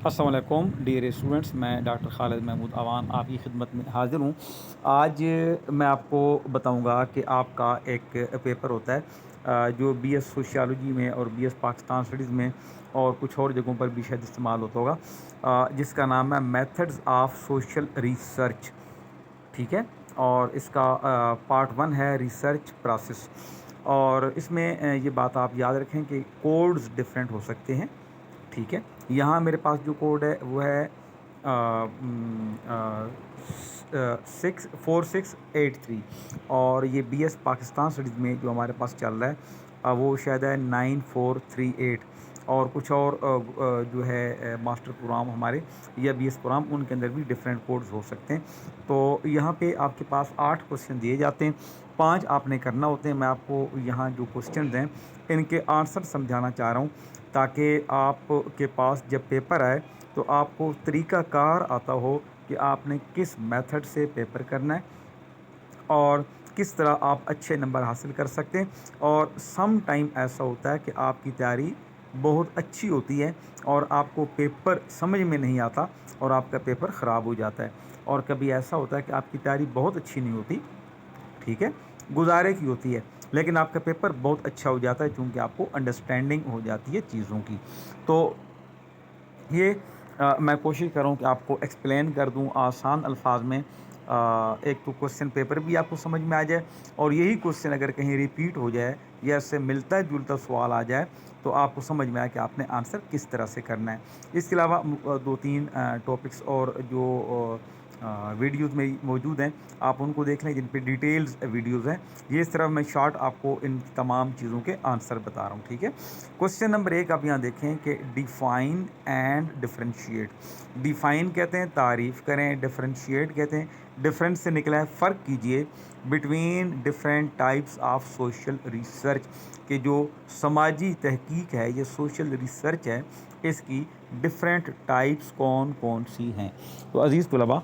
अस्सलाम वालेकुम dear students, मैं डॉक्टर खालिद महमूद अवान आपकी खिदमत में हाज़िर हूँ। आज मैं आपको बताऊँगा कि आपका एक पेपर होता है जो बीएस सोशियोलॉजी में और बीएस पाकिस्तान स्टडीज़ में और कुछ और जगहों पर भी शायद इस्तेमाल होता होगा, जिसका नाम है मेथड्स ऑफ सोशल रिसर्च। ठीक है। और इसका पार्ट 1 है रिसर्च प्रोसेस। और इसमें ये बात आप याद रखें कि कोड्स डिफरेंट हो सकते हैं। ठीक है। यहाँ मेरे पास जो कोड है वो है 64683। और ये बीएस पाकिस्तान स्टडीज़ में जो हमारे पास चल रहा है वो शायद है 9438। और कुछ और जो है मास्टर प्रोग्राम हमारे या बीएस प्रोग्राम, उनके अंदर भी डिफरेंट कोड्स हो सकते हैं। तो यहाँ पे आपके पास 8 क्वेश्चन दिए जाते हैं, 5 आपने करना होते हैं। मैं आपको यहाँ जो क्वेश्चन हैं इनके आंसर समझाना चाह रहा हूँ, ताकि आपके पास जब पेपर आए तो आपको तरीक़ाकार आता हो कि आपने किस मेथड से पेपर करना है और किस तरह आप अच्छे नंबर हासिल कर सकते हैं। और सम टाइम ऐसा होता है कि आपकी तैयारी बहुत अच्छी होती है और आपको पेपर समझ में नहीं आता और आपका पेपर ख़राब हो जाता है। और कभी ऐसा होता है कि आपकी तैयारी बहुत अच्छी नहीं होती, ठीक है, गुजारे की होती है, लेकिन आपका पेपर बहुत अच्छा हो जाता है क्योंकि आपको अंडरस्टैंडिंग हो जाती है चीज़ों की। तो ये मैं कोशिश कर रहा हूँ कि आपको एक्सप्लेन कर दूँ आसान अल्फाज में। एक तो क्वेश्चन पेपर भी आपको समझ में आ जाए, और यही क्वेश्चन अगर कहीं रिपीट हो जाए या इससे मिलता जुलता सवाल आ जाए तो आपको समझ में आए कि आपने आंसर किस तरह से करना है। इसके अलावा 2-3 टॉपिक्स और जो वीडियोज़ में मौजूद हैं, आप उनको देख लें जिन पे डिटेल्स वीडियोज़ हैं। ये इस तरह मैं शॉर्ट आपको इन तमाम चीज़ों के आंसर बता रहा हूँ। ठीक है। क्वेश्चन नंबर 1 आप यहाँ देखें कि डिफ़ाइन एंड डिफरेंशिएट। डिफ़ाइन कहते हैं तारीफ़ करें, डिफरेंशिएट कहते हैं डिफरेंस से निकला है फ़र्क कीजिए between different types of social research, कि जो समाजी तहकीक है, ये सोशल रिसर्च है, इसकी डिफरेंट टाइप्स कौन कौन सी हैं। तो अज़ीज़ तलबा,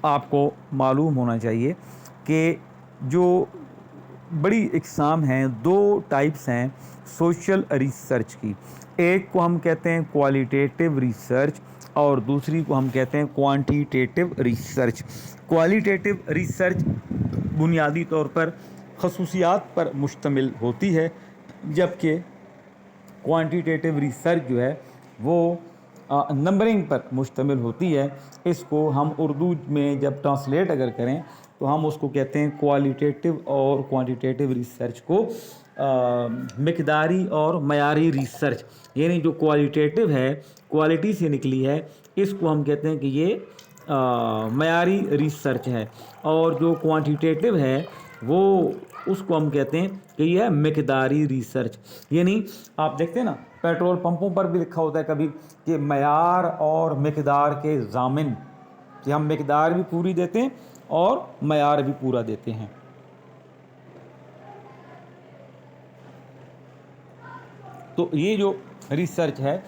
आपको मालूम होना चाहिए कि जो बड़ी इकसाम हैं, 2 टाइप्स हैं सोशल रिसर्च की। एक को हम कहते हैं क्वालिटेटिव रिसर्च और दूसरी को हम कहते हैं क्वांटिटेटिव रिसर्च। क्वालिटेटिव रिसर्च बुनियादी तौर पर खसूसियात पर मुश्तमिल होती है, जबकि क्वांटिटेटिव रिसर्च जो है वो नंबरिंग पर मुश्तमिल होती है। इसको हम उर्दू में जब ट्रांसलेट अगर करें तो हम उसको कहते हैं क्वालिटेटिव और क्वांटिटेटिव रिसर्च को मिकदारी और मयारी रिसर्च। यानी जो क्वालिटेटिव है, क्वालिटी से निकली है, इसको हम कहते हैं कि ये मयारी रिसर्च है। और जो क्वांटिटेटिव है वो उसको हम कहते हैं कि यह है मिकदारी रिसर्च। यानी आप देखते हैं ना, पेट्रोल पंपों पर भी लिखा होता है कभी कि मयार और मिकदार के ज़ामिन, कि हम मिकदार भी पूरी देते हैं और मयार भी पूरा देते हैं। तो ये जो रिसर्च है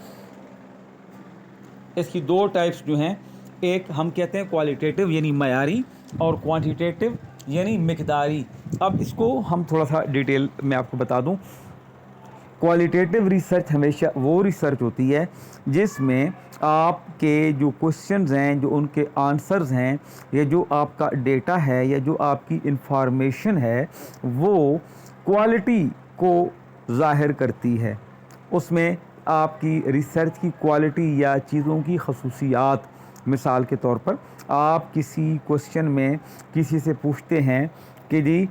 इसकी 2 टाइप्स जो हैं, एक हम कहते हैं क्वालिटेटिव यानी मयारी, और क्वांटिटेटिव यानी मिकदारी। अब इसको हम थोड़ा सा डिटेल में आपको बता दूं। क्वालिटेटिव रिसर्च हमेशा वो रिसर्च होती है जिसमें आपके जो क्वेश्चंस हैं, जो उनके आंसर्स हैं, या जो आपका डेटा है, या जो आपकी इंफॉर्मेशन है, वो क्वालिटी को ज़ाहिर करती है। उसमें आपकी रिसर्च की क्वालिटी या चीज़ों की खसूसियात, मिसाल के तौर पर आप किसी क्वेश्चन में किसी से पूछते हैं कि जी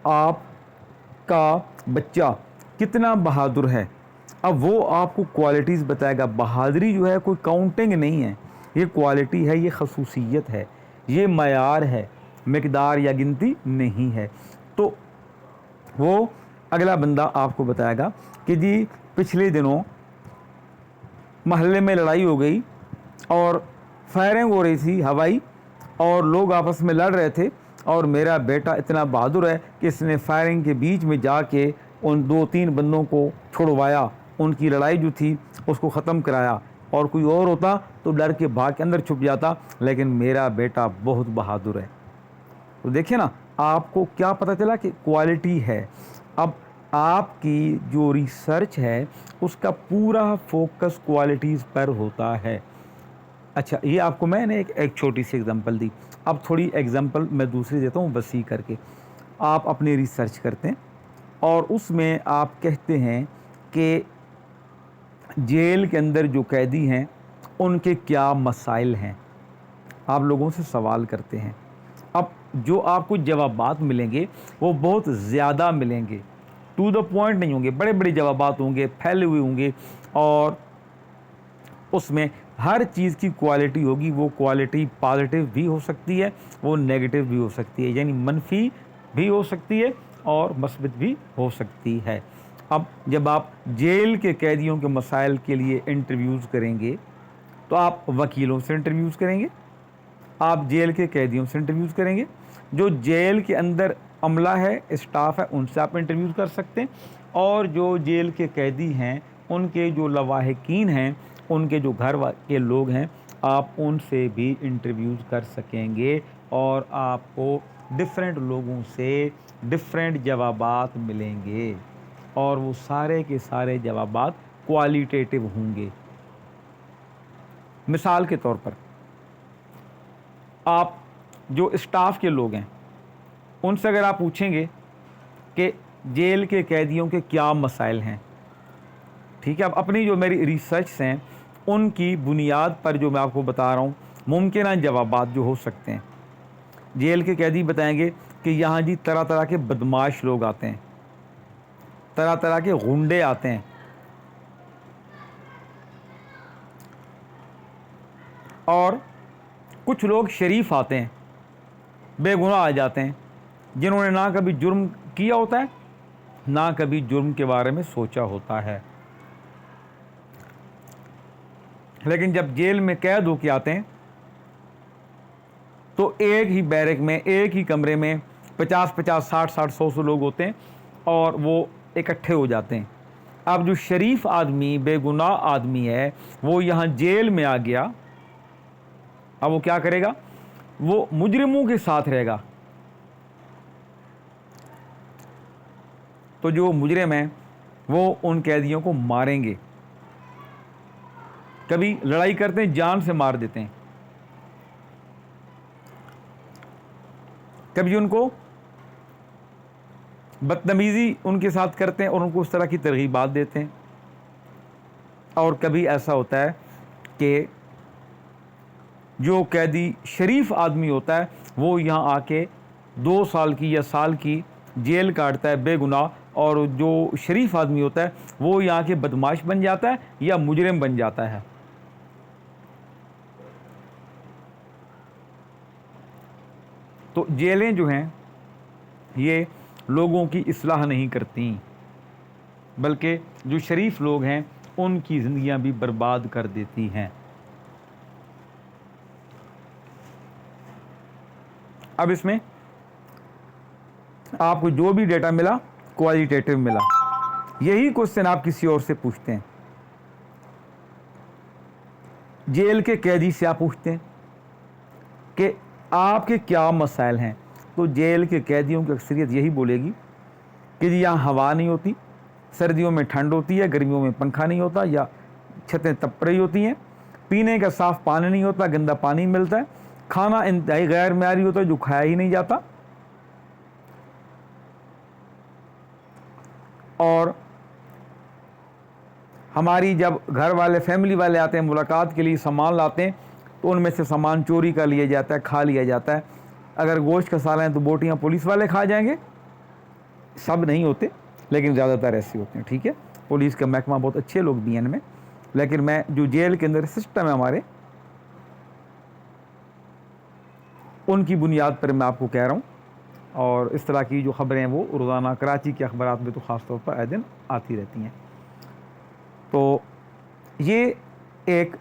आपका बच्चा कितना बहादुर है, अब वो आपको क्वालिटीज़ बताएगा। बहादुरी जो है कोई काउंटिंग नहीं है, ये क्वालिटी है, ये खसूसियत है, ये मयार है, मिकदार या गिनती नहीं है। तो वो अगला बंदा आपको बताएगा कि जी पिछले दिनों महल्ले में लड़ाई हो गई और फायरिंग हो रही थी हवाई, और लोग आपस में लड़ रहे थे, और मेरा बेटा इतना बहादुर है कि इसने फायरिंग के बीच में जाके उन 2-3 बंदों को छुड़वाया, उनकी लड़ाई जो थी उसको ख़त्म कराया। और कोई और होता तो डर के भाग के अंदर छुप जाता, लेकिन मेरा बेटा बहुत बहादुर है। तो देखिए ना, आपको क्या पता चला कि क्वालिटी है। अब आपकी जो रिसर्च है उसका पूरा फोकस क्वालिटीज़ पर होता है। अच्छा, ये आपको मैंने एक छोटी सी एग्जांपल दी। अब थोड़ी एग्जांपल मैं दूसरी देता हूँ वसी करके। आप अपनी रिसर्च करते हैं और उसमें आप कहते हैं कि जेल के अंदर जो कैदी हैं उनके क्या मसाइल हैं। आप लोगों से सवाल करते हैं। अब जो आपको जवाबात मिलेंगे वो बहुत ज़्यादा मिलेंगे, टू द पॉइंट नहीं होंगे, बड़े बड़े जवाबात होंगे, फैले हुए होंगे और उसमें हर चीज़ की क्वालिटी होगी। वो क्वालिटी पॉजिटिव भी हो सकती है, वो नेगेटिव भी हो सकती है, यानी मनफी भी हो सकती है और मस्बत भी हो सकती है। अब जब आप जेल के कैदियों के मसाइल के लिए इंटरव्यूज़ करेंगे तो आप वकीलों से इंटरव्यूज़ करेंगे, आप जेल के कैदियों से इंटरव्यूज़ करेंगे, जो जेल के अंदर अमला है, स्टाफ है, उनसे आप इंटरव्यूज़ कर सकते हैं और जो जेल के कैदी हैं उनके जो लवाहिकीन हैं, उनके जो घर के लोग हैं, आप उनसे भी इंटरव्यूज़ कर सकेंगे और आपको डिफरेंट लोगों से डिफरेंट जवाबात मिलेंगे और वो सारे के सारे जवाबात क्वालिटेटिव होंगे। मिसाल के तौर पर आप जो स्टाफ के लोग हैं उनसे अगर आप पूछेंगे कि जेल के कैदियों के क्या मसाइल हैं, ठीक है, अब अपनी जो मेरी रिसर्च हैं उनकी बुनियाद पर जो मैं आपको बता रहा हूँ मुमकिन जवाबात जो हो सकते हैं। जेल के कैदी बताएंगे कि यहाँ जी तरह तरह के बदमाश लोग आते हैं, तरह तरह के गुंडे आते हैं और कुछ लोग शरीफ आते हैं, बेगुनाह आ जाते हैं, जिन्होंने ना कभी जुर्म किया होता है ना कभी जुर्म के बारे में सोचा होता है, लेकिन जब जेल में कैद होके आते हैं तो एक ही बैरक में, एक ही कमरे में 50-50, 60-60, 100-100 लोग होते हैं और वो इकट्ठे हो जाते हैं। अब जो शरीफ आदमी, बेगुनाह आदमी है, वो यहाँ जेल में आ गया, अब वो क्या करेगा? वो मुजरिमों के साथ रहेगा। तो जो मुजरिम हैं वो उन कैदियों को मारेंगे, कभी लड़ाई करते हैं, जान से मार देते हैं, कभी उनको बदतमीज़ी उनके साथ करते हैं और उनको उस तरह की तरगीबात देते हैं, और कभी ऐसा होता है कि जो कैदी शरीफ आदमी होता है वो यहाँ आके 2 साल की या साल की जेल काटता है बेगुनाह, और जो शरीफ आदमी होता है वो यहाँ के बदमाश बन जाता है या मुजरिम बन जाता है। तो जेलें जो हैं ये लोगों की इस्लाह नहीं करती, बल्कि जो शरीफ लोग हैं उनकी ज़िंदगियां भी बर्बाद कर देती हैं। अब इसमें आपको जो भी डेटा मिला क्वालिटेटिव मिला, यही क्वेश्चन आप किसी और से पूछते हैं, जेल के कैदी से आप पूछते हैं कि आपके क्या मसाइल हैं, तो जेल के कैदियों की अक्सरियत यही बोलेगी कि जी यहाँ हवा नहीं होती, सर्दियों में ठंड होती है, गर्मियों में पंखा नहीं होता या छतें तप रही होती हैं, पीने का साफ़ पानी नहीं होता, गंदा पानी मिलता है, खाना इंतहाई गैर मयारी होता है जो खाया ही नहीं जाता, और हमारी जब घर वाले, फैमिली वाले आते हैं मुलाकात के लिए, सामान लाते हैं तो उनमें से सामान चोरी कर लिया जाता है, खा लिया जाता है। अगर गोश्त का सालन है तो बोटियाँ पुलिस वाले खा जाएंगे, सब नहीं होते लेकिन ज़्यादातर ऐसे होते हैं, ठीक है। पुलिस का महकमा बहुत अच्छे लोग भी हैं इनमें, लेकिन मैं जो जेल के अंदर सिस्टम है हमारे, उनकी बुनियाद पर मैं आपको कह रहा हूँ। और इस तरह की जो ख़बरें हैं वो रोज़ाना कराची के अखबारात में तो ख़ास तौर पर आए दिन आती रहती हैं। तो ये एक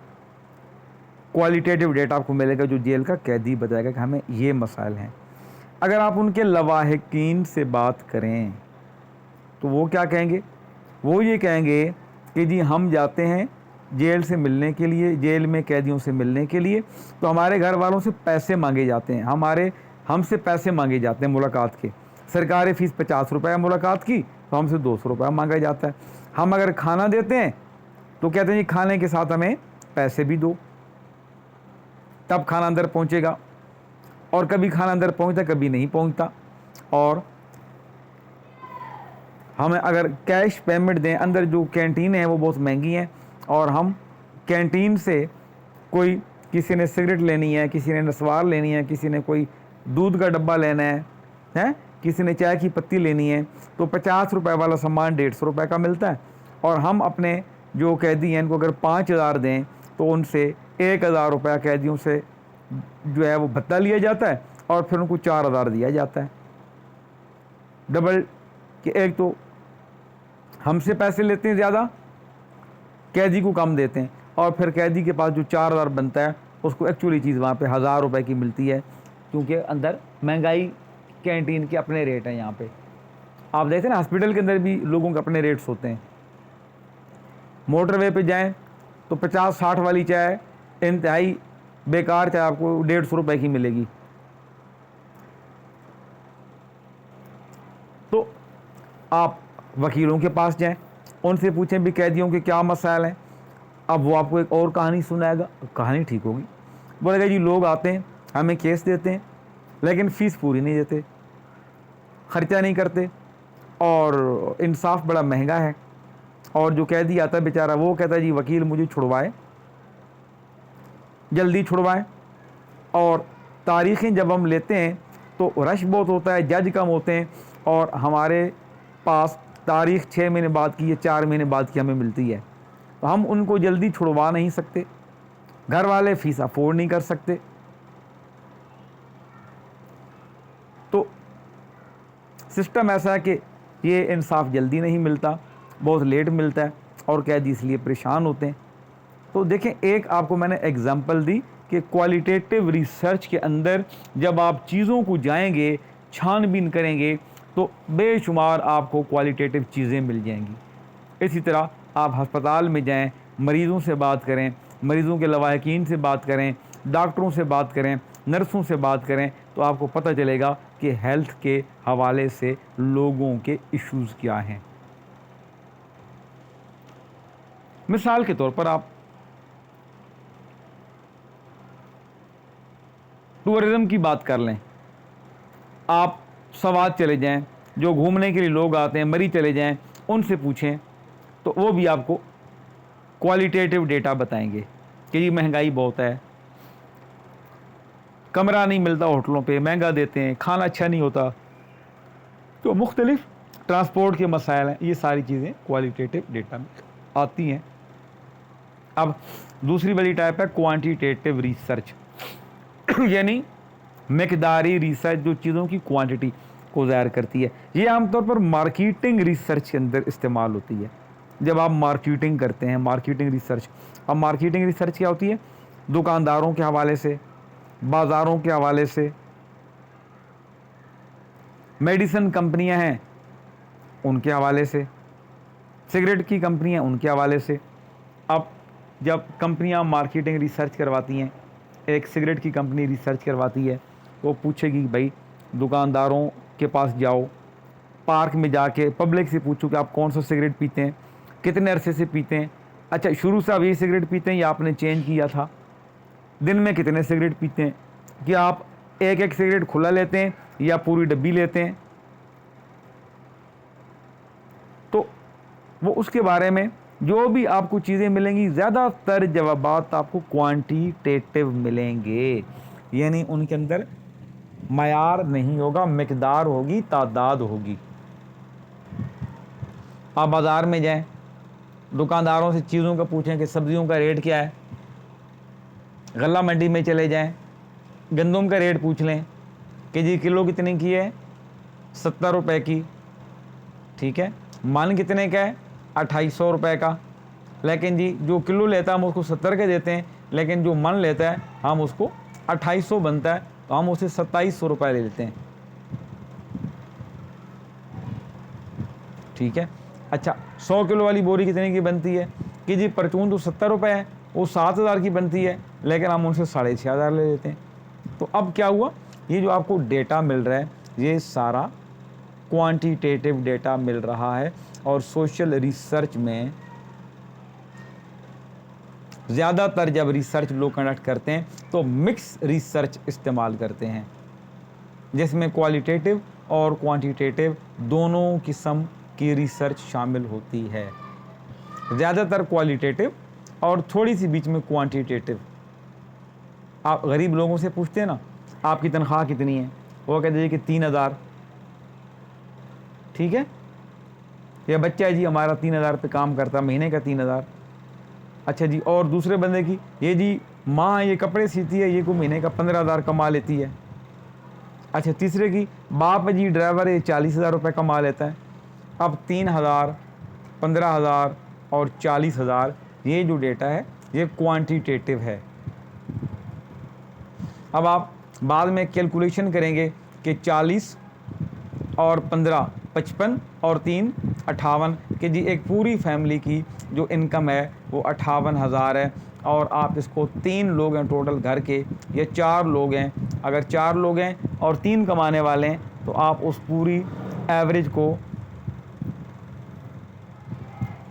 क्वालिटेटिव डेटा आपको मिलेगा जो जेल का कैदी बताएगा कि हमें ये मसाइल हैं। अगर आप उनके लवाहिकीन से बात करें तो वो क्या कहेंगे? वो ये कहेंगे कि जी हम जाते हैं जेल से मिलने के लिए, जेल में कैदियों से मिलने के लिए, तो हमारे घर वालों से पैसे मांगे जाते हैं, हमसे पैसे मांगे जाते हैं मुलाकात के, सरकारी फ़ीस 50 रुपये मुलाकात की तो हमसे 200 रुपया मांगा जाता है। हम अगर खाना देते हैं तो कहते हैं जी खाने के साथ हमें पैसे भी दो, तब खाना अंदर पहुंचेगा। और कभी खाना अंदर पहुंचता, कभी नहीं पहुंचता। और हमें अगर कैश पेमेंट दें, अंदर जो कैंटीन है वो बहुत महंगी हैं, और हम कैंटीन से कोई, किसी ने सिगरेट लेनी है, किसी ने नस्वार लेनी है, किसी ने कोई दूध का डब्बा लेना है, किसी ने चाय की पत्ती लेनी है, तो 50 रुपये वाला सामान 150 रुपये का मिलता है। और हम अपने जो कैदी हैं इनको अगर 5000 दें तो उनसे 1000 रुपया कैदियों से जो है वो भत्ता लिया जाता है, और फिर उनको 4000 दिया जाता है। डबल कि एक तो हमसे पैसे लेते हैं ज़्यादा, कैदी को कम देते हैं, और फिर कैदी के पास जो 4000 बनता है उसको एक्चुअली चीज़ वहाँ पे 1000 रुपये की मिलती है, क्योंकि अंदर महंगाई, कैंटीन के अपने रेट हैं। यहाँ पे आप देखते हैं ना, हॉस्पिटल के अंदर भी लोगों के अपने रेट्स होते हैं। मोटरवे पे जाएं तो 50-60 वाली चाय इंतहाई बेकार चाय आपको 150 रुपये की मिलेगी। तो आप वकीलों के पास जाएं, उनसे पूछें भी कैदियों के क्या मसाइल हैं, अब वो आपको एक और कहानी सुनाएगा, कहानी ठीक होगी। बोलेगा जी लोग आते हैं, हमें केस देते हैं, लेकिन फ़ीस पूरी नहीं देते, ख़र्चा नहीं करते, और इंसाफ बड़ा महंगा है। और जो कैदी आता है बेचारा, वो कहता है जी वकील मुझे छुड़वाए, जल्दी छुड़वाएं। और तारीखें जब हम लेते हैं तो रश बहुत होता है, जज कम होते हैं, और हमारे पास तारीख 6 महीने बाद की या 4 महीने बाद की हमें मिलती है, तो हम उनको जल्दी छुड़वा नहीं सकते, घर वाले फ़ीस अफोर्ड नहीं कर सकते। तो सिस्टम ऐसा है कि ये इंसाफ जल्दी नहीं मिलता, बहुत लेट मिलता है, और कैदी इसलिए परेशान होते हैं। तो देखें, एक आपको मैंने एग्जांपल दी कि क्वालिटेटिव रिसर्च के अंदर जब आप चीज़ों को जाएंगे, छानबीन करेंगे, तो बेशुमार आपको क्वालिटेटिव चीज़ें मिल जाएंगी। इसी तरह आप अस्पताल में जाएं, मरीज़ों से बात करें, मरीज़ों के लवाहकीन से बात करें, डॉक्टरों से बात करें, नर्सों से बात करें, तो आपको पता चलेगा कि हेल्थ के हवाले से लोगों के इश्यूज़ क्या हैं। मिसाल के तौर पर आप टूरिज़्म की बात कर लें, आप सवात चले जाएं, जो घूमने के लिए लोग आते हैं, मरी चले जाएं, उनसे पूछें, तो वो भी आपको क्वालिटेटिव डेटा बताएंगे कि ये महंगाई बहुत है, कमरा नहीं मिलता होटलों पे, महंगा देते हैं, खाना अच्छा नहीं होता, तो मुख्तलिफ ट्रांसपोर्ट के मसाइल हैं। ये सारी चीज़ें क्वालिटेटिव डेटा में आती हैं। अब दूसरी बड़ी टाइप है क्वांटिटेटिव रिसर्च यानी मकदारी रिसर्च, जो चीज़ों की क्वांटिटी को ज़ाहिर करती है। ये आमतौर पर मार्केटिंग रिसर्च के अंदर इस्तेमाल होती है, जब आप मार्केटिंग करते हैं, मार्केटिंग रिसर्च। अब मार्केटिंग रिसर्च क्या होती है? दुकानदारों के हवाले से, बाज़ारों के हवाले से, मेडिसिन कंपनियां हैं उनके हवाले से, सिगरेट की कंपनियां उनके हवाले से। अब जब कंपनियां मार्केटिंग रिसर्च करवाती हैं, एक सिगरेट की कंपनी रिसर्च करवाती है, तो पूछेगी भाई दुकानदारों के पास जाओ, पार्क में जाके पब्लिक से पूछो कि आप कौन सा सिगरेट पीते हैं, कितने अरसे से पीते हैं, अच्छा शुरू से आप ये सिगरेट पीते हैं या आपने चेंज किया था, दिन में कितने सिगरेट पीते हैं, कि आप एक एक सिगरेट खुला लेते हैं या पूरी डब्बी लेते हैं। तो वो उसके बारे में जो भी आपको चीज़ें मिलेंगी, ज़्यादातर जवाबात आपको क्वांटिटेटिव मिलेंगे, यानी उनके अंदर मयार नहीं होगा, मिकदार होगी, तादाद होगी। आप बाज़ार में जाएं, दुकानदारों से चीज़ों का पूछें कि सब्ज़ियों का रेट क्या है, गल्ला मंडी में चले जाएं, गंदम का रेट पूछ लें कि जी किलो कितने की है, 70 रुपये की, ठीक है, मन कितने का है, 2800 रुपये का, लेकिन जी जो किलो लेता है हम उसको 70 के देते हैं, लेकिन जो मन लेता है हम उसको 2800 बनता है, तो हम उसे 2700 रुपये ले लेते हैं, ठीक है। अच्छा 100 किलो वाली बोरी कितने की बनती है, कि जी परचून तो 70 रुपये है, वो 7000 की बनती है, लेकिन हम उनसे 6500 ले लेते हैं। तो अब क्या हुआ, ये जो आपको डेटा मिल रहा है, ये सारा क्वांटिटेटिव डेटा मिल रहा है। और सोशल रिसर्च में ज़्यादातर जब रिसर्च लोग कंडक्ट करते हैं तो मिक्स रिसर्च इस्तेमाल करते हैं, जिसमें क्वालिटेटिव और क्वांटिटेटिव दोनों किस्म की रिसर्च शामिल होती है। ज़्यादातर क्वालिटेटिव और थोड़ी सी बीच में क्वांटिटेटिव। आप गरीब लोगों से पूछते हैं ना, आपकी तनख्वाह कितनी है, वो कहते हैं कि 3,000। ठीक है, यह बच्चा है जी हमारा 3,000 पे काम करता, महीने का 3,000। अच्छा जी, और दूसरे बंदे की, ये जी माँ ये कपड़े सीती है, ये को महीने का 15,000 कमा लेती है। अच्छा, तीसरे की बाप जी ड्राइवर है, 40,000 रुपये कमा लेता है। अब 3,000, 15,000 और 40,000, ये जो डेटा है ये क्वांटिटेटिव है। अब आप बाद में कैलकुलेशन करेंगे कि 40 और 15 55 और 3 58 कि जी एक पूरी फैमिली की जो इनकम है वो 58,000 है। और आप इसको 3 लोग हैं टोटल घर के, या 4 लोग हैं, अगर 4 लोग हैं और 3 कमाने वाले हैं तो आप उस पूरी एवरेज को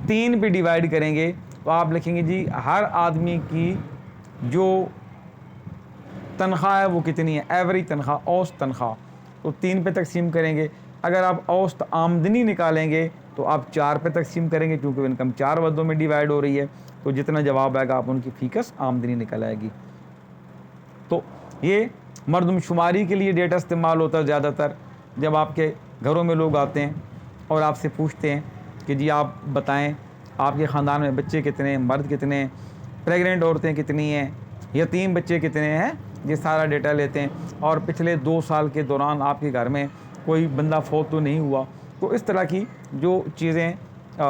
3 पे डिवाइड करेंगे तो आप लिखेंगे जी हर आदमी की जो तनख्वाह है वो कितनी है, एवरेज तनख्वाह, औसत तनख्वाह, तो 3 पे तकसीम करेंगे। अगर आप औसत आमदनी निकालेंगे तो आप 4 पे तकसीम करेंगे, क्योंकि इनकम 4 वदों में डिवाइड हो रही है, तो जितना जवाब आएगा आप उनकी फ़ीकस आमदनी निकल आएगी। तो ये मरदमशुमारी के लिए डेटा इस्तेमाल होता है ज़्यादातर। जब आपके घरों में लोग आते हैं और आपसे पूछते हैं कि जी आप बताएं आपके ख़ानदान में बच्चे कितने हैं, मर्द कितने हैं, प्रेग्नेंट औरतें कितनी हैं, यतीम बच्चे कितने हैं, ये सारा डेटा लेते हैं। और पिछले 2 साल के दौरान आपके घर में कोई बंदा फौत तो नहीं हुआ। तो इस तरह की जो चीज़ें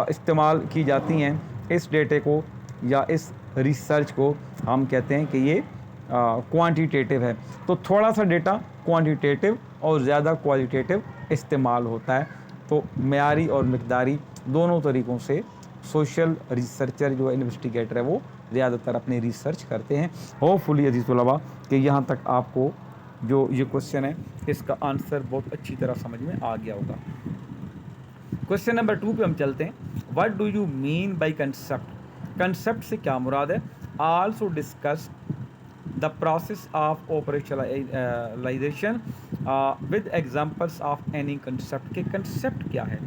इस्तेमाल की जाती हैं, इस डेटे को या इस रिसर्च को हम कहते हैं कि ये क्वांटिटेटिव है। तो थोड़ा सा डेटा क्वांटिटेटिव और ज़्यादा क्वालिटेटिव इस्तेमाल होता है। तो मेयारी और मिक़दारी दोनों तरीक़ों से सोशल रिसर्चर जो इन्वेस्टिगेटर है वो ज़्यादातर अपनी रिसर्च करते हैं। होपफुली अज़ीज़ तलबा कि यहाँ तक आपको जो ये क्वेश्चन है इसका आंसर बहुत अच्छी तरह समझ में आ गया होगा। क्वेश्चन नंबर 2 पे हम चलते हैं। What do you mean by concept? Concept से क्या मुराद है? Also discuss the process of operationalisation with examples of any concept. के कंसेप्ट क्या है?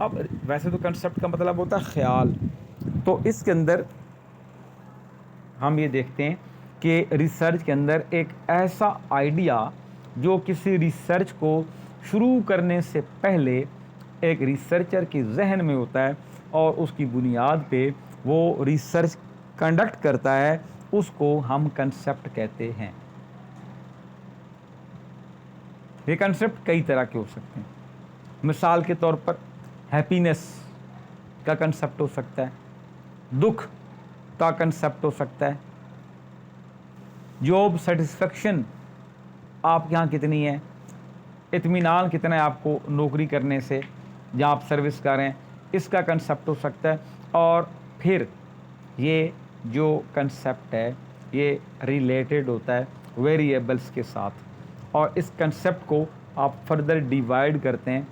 अब वैसे तो कंसेप्ट का मतलब होता है ख्याल, तो इसके अंदर हम ये देखते हैं कि रिसर्च के अंदर एक ऐसा आइडिया जो किसी रिसर्च को शुरू करने से पहले एक रिसर्चर के जहन में होता है और उसकी बुनियाद पे वो रिसर्च कंडक्ट करता है, उसको हम कंसेप्ट कहते हैं। ये कंसेप्ट कई तरह के हो सकते हैं। मिसाल के तौर पर हैप्पीनेस का कंसेप्ट हो सकता है, दुख का कंसेप्ट हो सकता है, जॉब सेटिस्फेक्शन आपके यहाँ कितनी है, इत्मीनान कितना है आपको नौकरी करने से जहाँ आप सर्विस कर रहे हैं, इसका कंसेप्ट हो सकता है। और फिर ये जो कंसेप्ट है ये रिलेटेड होता है वेरिएबल्स के साथ, और इस कंसेप्ट को आप फर्दर डिवाइड करते हैं।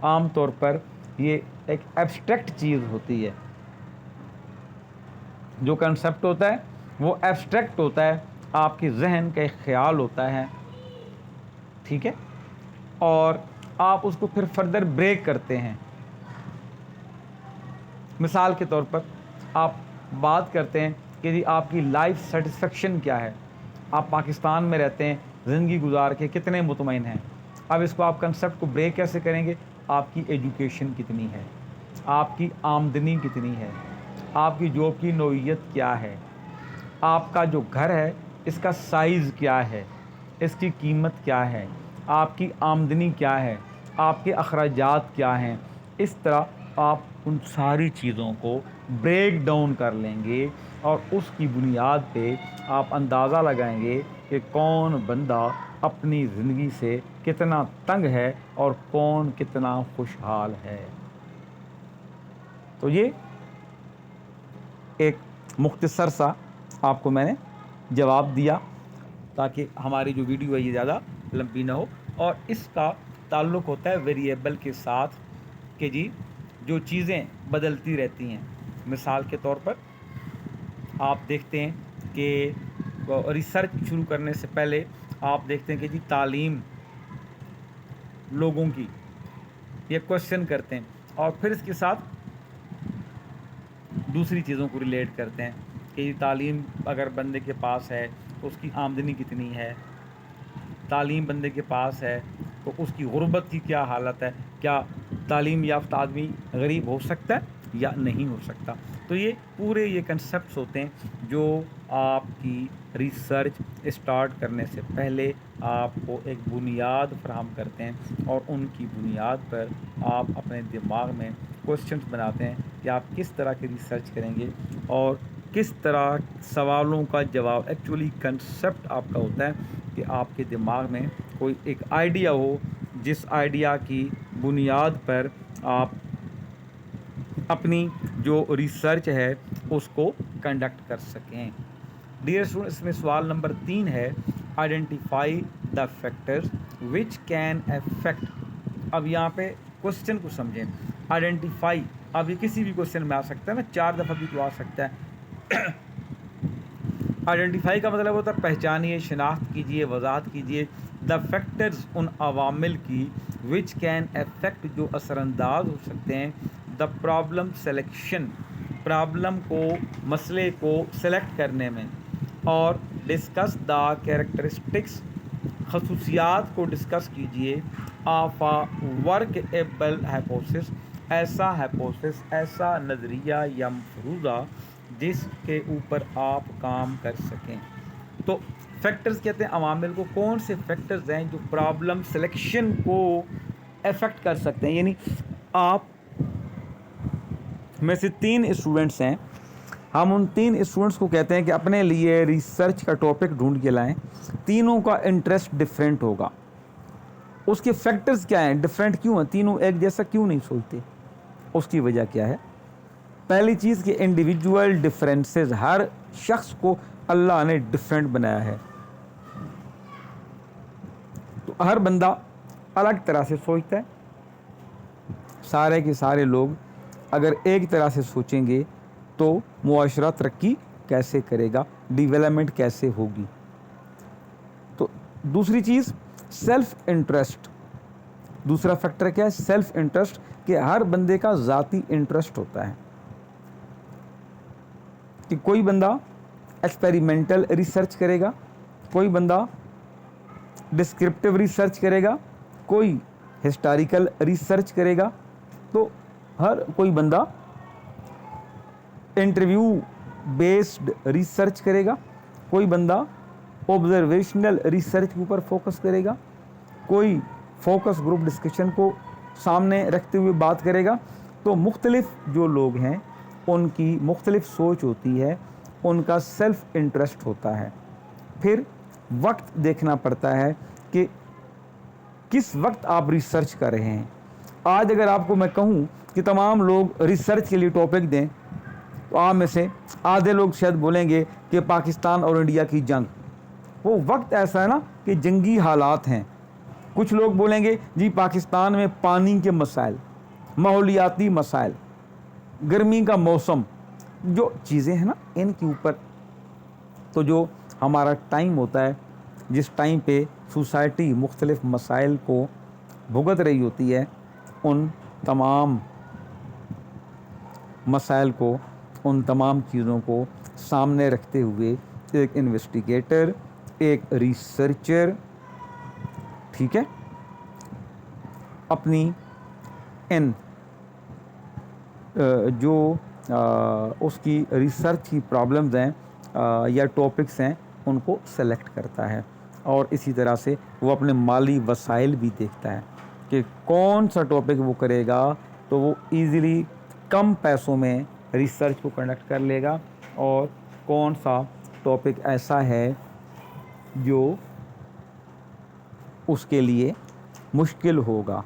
आम तौर पर ये एक एब्स्ट्रैक्ट चीज़ होती है। जो कंसेप्ट होता है वो एब्स्ट्रैक्ट होता है, आपके जहन का एक ख्याल होता है, ठीक है, और आप उसको फिर फर्दर ब्रेक करते हैं। मिसाल के तौर पर आप बात करते हैं कि जी आपकी लाइफ सेटिस्फेक्शन क्या है, आप पाकिस्तान में रहते हैं, ज़िंदगी गुजार के कितने मुतमईन हैं। अब इसको आप कंसेप्ट को ब्रेक कैसे करेंगे? आपकी एजुकेशन कितनी है, आपकी आमदनी कितनी है, आपकी जॉब की नौइयत क्या है, आपका जो घर है इसका साइज़ क्या है, इसकी कीमत क्या है, आपकी आमदनी क्या है, आपके अखराजात क्या हैं। इस तरह आप उन सारी चीज़ों को ब्रेक डाउन कर लेंगे और उसकी बुनियाद पे आप अंदाज़ा लगाएंगे कि कौन बंदा अपनी ज़िंदगी से कितना तंग है और कौन कितना खुशहाल है। तो ये एक मुख्तसर सा आपको मैंने जवाब दिया ताकि हमारी जो वीडियो है ये ज़्यादा लंबी ना हो, और इसका ताल्लुक़ होता है वेरिएबल के साथ कि जी जो चीज़ें बदलती रहती हैं। मिसाल के तौर पर आप देखते हैं कि रिसर्च शुरू करने से पहले आप देखते हैं कि जी तालीम लोगों की, ये क्वेश्चन करते हैं और फिर इसके साथ दूसरी चीज़ों को रिलेट करते हैं कि तालीम अगर बंदे के पास है तो उसकी आमदनी कितनी है, तालीम बंदे के पास है तो उसकी गुर्बत की क्या हालत है, क्या तालीम याफ्ता आदमी गरीब हो सकता है या नहीं हो सकता। तो ये पूरे ये कंसेप्ट्स होते हैं जो आपकी रिसर्च स्टार्ट करने से पहले आपको एक बुनियाद फराहम करते हैं और उनकी बुनियाद पर आप अपने दिमाग में क्वेश्चंस बनाते हैं कि आप किस तरह की रिसर्च करेंगे और किस तरह सवालों का जवाब। एक्चुअली कंसेप्ट आपका होता है कि आपके दिमाग में कोई एक आइडिया हो, जिस आइडिया की बुनियाद पर आप अपनी जो रिसर्च है उसको कंडक्ट कर सकें। डियर स्टूडेंट, इसमें सवाल नंबर 3 है, identify the factors which can affect. अब यहाँ पे क्वेश्चन को समझें। आइडेंटिफाई, अब ये किसी भी क्वेश्चन में आ सकता है ना, 4 दफ़ा भी तो आ सकता है। आइडेंटिफाई का मतलब होता है पहचानिए, शनाख्त कीजिए, वजाहत कीजिए द फैक्टर्स, उन अवामिल की, विच कैन अफेक्ट, जो असरअंदाज हो सकते हैं, द प्रॉब्लम सेलेक्शन, प्रॉब्लम को, मसले को सेलेक्ट करने में, और डिस्कस द कैरेक्टरिस्टिक्स, खसूसियात को डिस्कस कीजिए, of a workable hypothesis, ऐसा हाइपोथेसिस, ऐसा नज़रिया या मफरूज़ा जिसके ऊपर आप काम कर सकें। तो फैक्टर्स कहते हैं अवामिल को, कौन से फैक्टर्स हैं जो प्रॉब्लम सिलेक्शन को अफेक्ट कर सकते हैं। यानी आप में से 3 स्टूडेंट्स हैं, हम उन 3 स्टूडेंट्स को कहते हैं कि अपने लिए रिसर्च का टॉपिक ढूंढ के लाएं। तीनों का इंटरेस्ट डिफरेंट होगा, उसके फैक्टर्स क्या हैं, डिफरेंट क्यों हैं, तीनों एक जैसा क्यों नहीं सोचते, उसकी वजह क्या है। पहली चीज़ कि इंडिविजुअल डिफरेंसेस, हर शख्स को अल्लाह ने डिफरेंट बनाया है, तो हर बंदा अलग तरह से सोचता है। सारे के सारे लोग अगर एक तरह से सोचेंगे तो मुआशरा तरक्की कैसे करेगा, डेवलपमेंट कैसे होगी। तो दूसरी चीज़ सेल्फ इंटरेस्ट, दूसरा फैक्टर क्या है, सेल्फ इंटरेस्ट, कि हर बंदे का ज़ाती इंटरेस्ट होता है। कि कोई बंदा एक्सपेरिमेंटल रिसर्च करेगा, कोई बंदा डिस्क्रिप्टिव रिसर्च करेगा, कोई हिस्टोरिकल रिसर्च करेगा, तो हर कोई बंदा इंटरव्यू बेस्ड रिसर्च करेगा, कोई बंदा ऑब्जर्वेशनल रिसर्च के ऊपर फोकस करेगा, कोई फोकस ग्रुप डिस्कशन को सामने रखते हुए बात करेगा। तो मुख्तलिफ जो लोग हैं उनकी मुख्तलिफ सोच होती है, उनका सेल्फ इंटरेस्ट होता है। फिर वक्त देखना पड़ता है कि किस वक्त आप रिसर्च कर रहे हैं। आज अगर आपको मैं कहूँ कि तमाम लोग रिसर्च के लिए टॉपिक दें, तो आप में से आधे लोग शायद बोलेंगे कि पाकिस्तान और इंडिया की जंग। वो वक्त ऐसा है ना कि जंगी हालात हैं। कुछ लोग बोलेंगे जी पाकिस्तान में पानी के मसाइल, माहौलियाती मसाइल, गर्मी का मौसम, जो चीज़ें हैं ना इनके ऊपर। तो जो हमारा टाइम होता है, जिस टाइम पे सोसाइटी मुख्तलिफ मसाइल को भुगत रही होती है, उन तमाम मसाइल को, उन तमाम चीज़ों को सामने रखते हुए एक इन्वेस्टिगेटर, एक रिसर्चर, ठीक है, अपनी इन जो उसकी रिसर्च की प्रॉब्लम्स हैं या टॉपिक्स हैं उनको सेलेक्ट करता है। और इसी तरह से वो अपने माली वसाइल भी देखता है कि कौन सा टॉपिक वो करेगा तो वो इजीली कम पैसों में रिसर्च को कंडक्ट कर लेगा, और कौन सा टॉपिक ऐसा है जो उसके लिए मुश्किल होगा।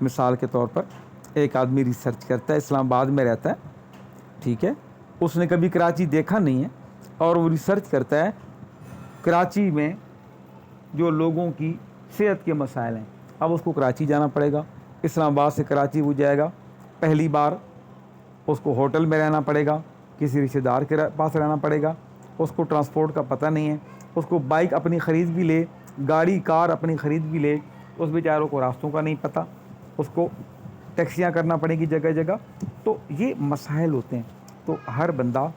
मिसाल के तौर पर एक आदमी रिसर्च करता है, इस्लामाबाद में रहता है, ठीक है, उसने कभी कराची देखा नहीं है, और वो रिसर्च करता है कराची में जो लोगों की सेहत के मसाइल हैं, अब उसको कराची जाना पड़ेगा, इस्लामाबाद से कराची वो जाएगा, पहली बार उसको होटल में रहना पड़ेगा, किसी रिश्तेदार के पास रहना पड़ेगा, उसको ट्रांसपोर्ट का पता नहीं है, उसको बाइक अपनी ख़रीद भी ले, गाड़ी कार अपनी ख़रीद भी ले, उस बेचारों को रास्तों का नहीं पता, उसको टैक्सियाँ करना पड़ेगी जगह जगह। तो ये मसाइल होते हैं। तो हर बंदा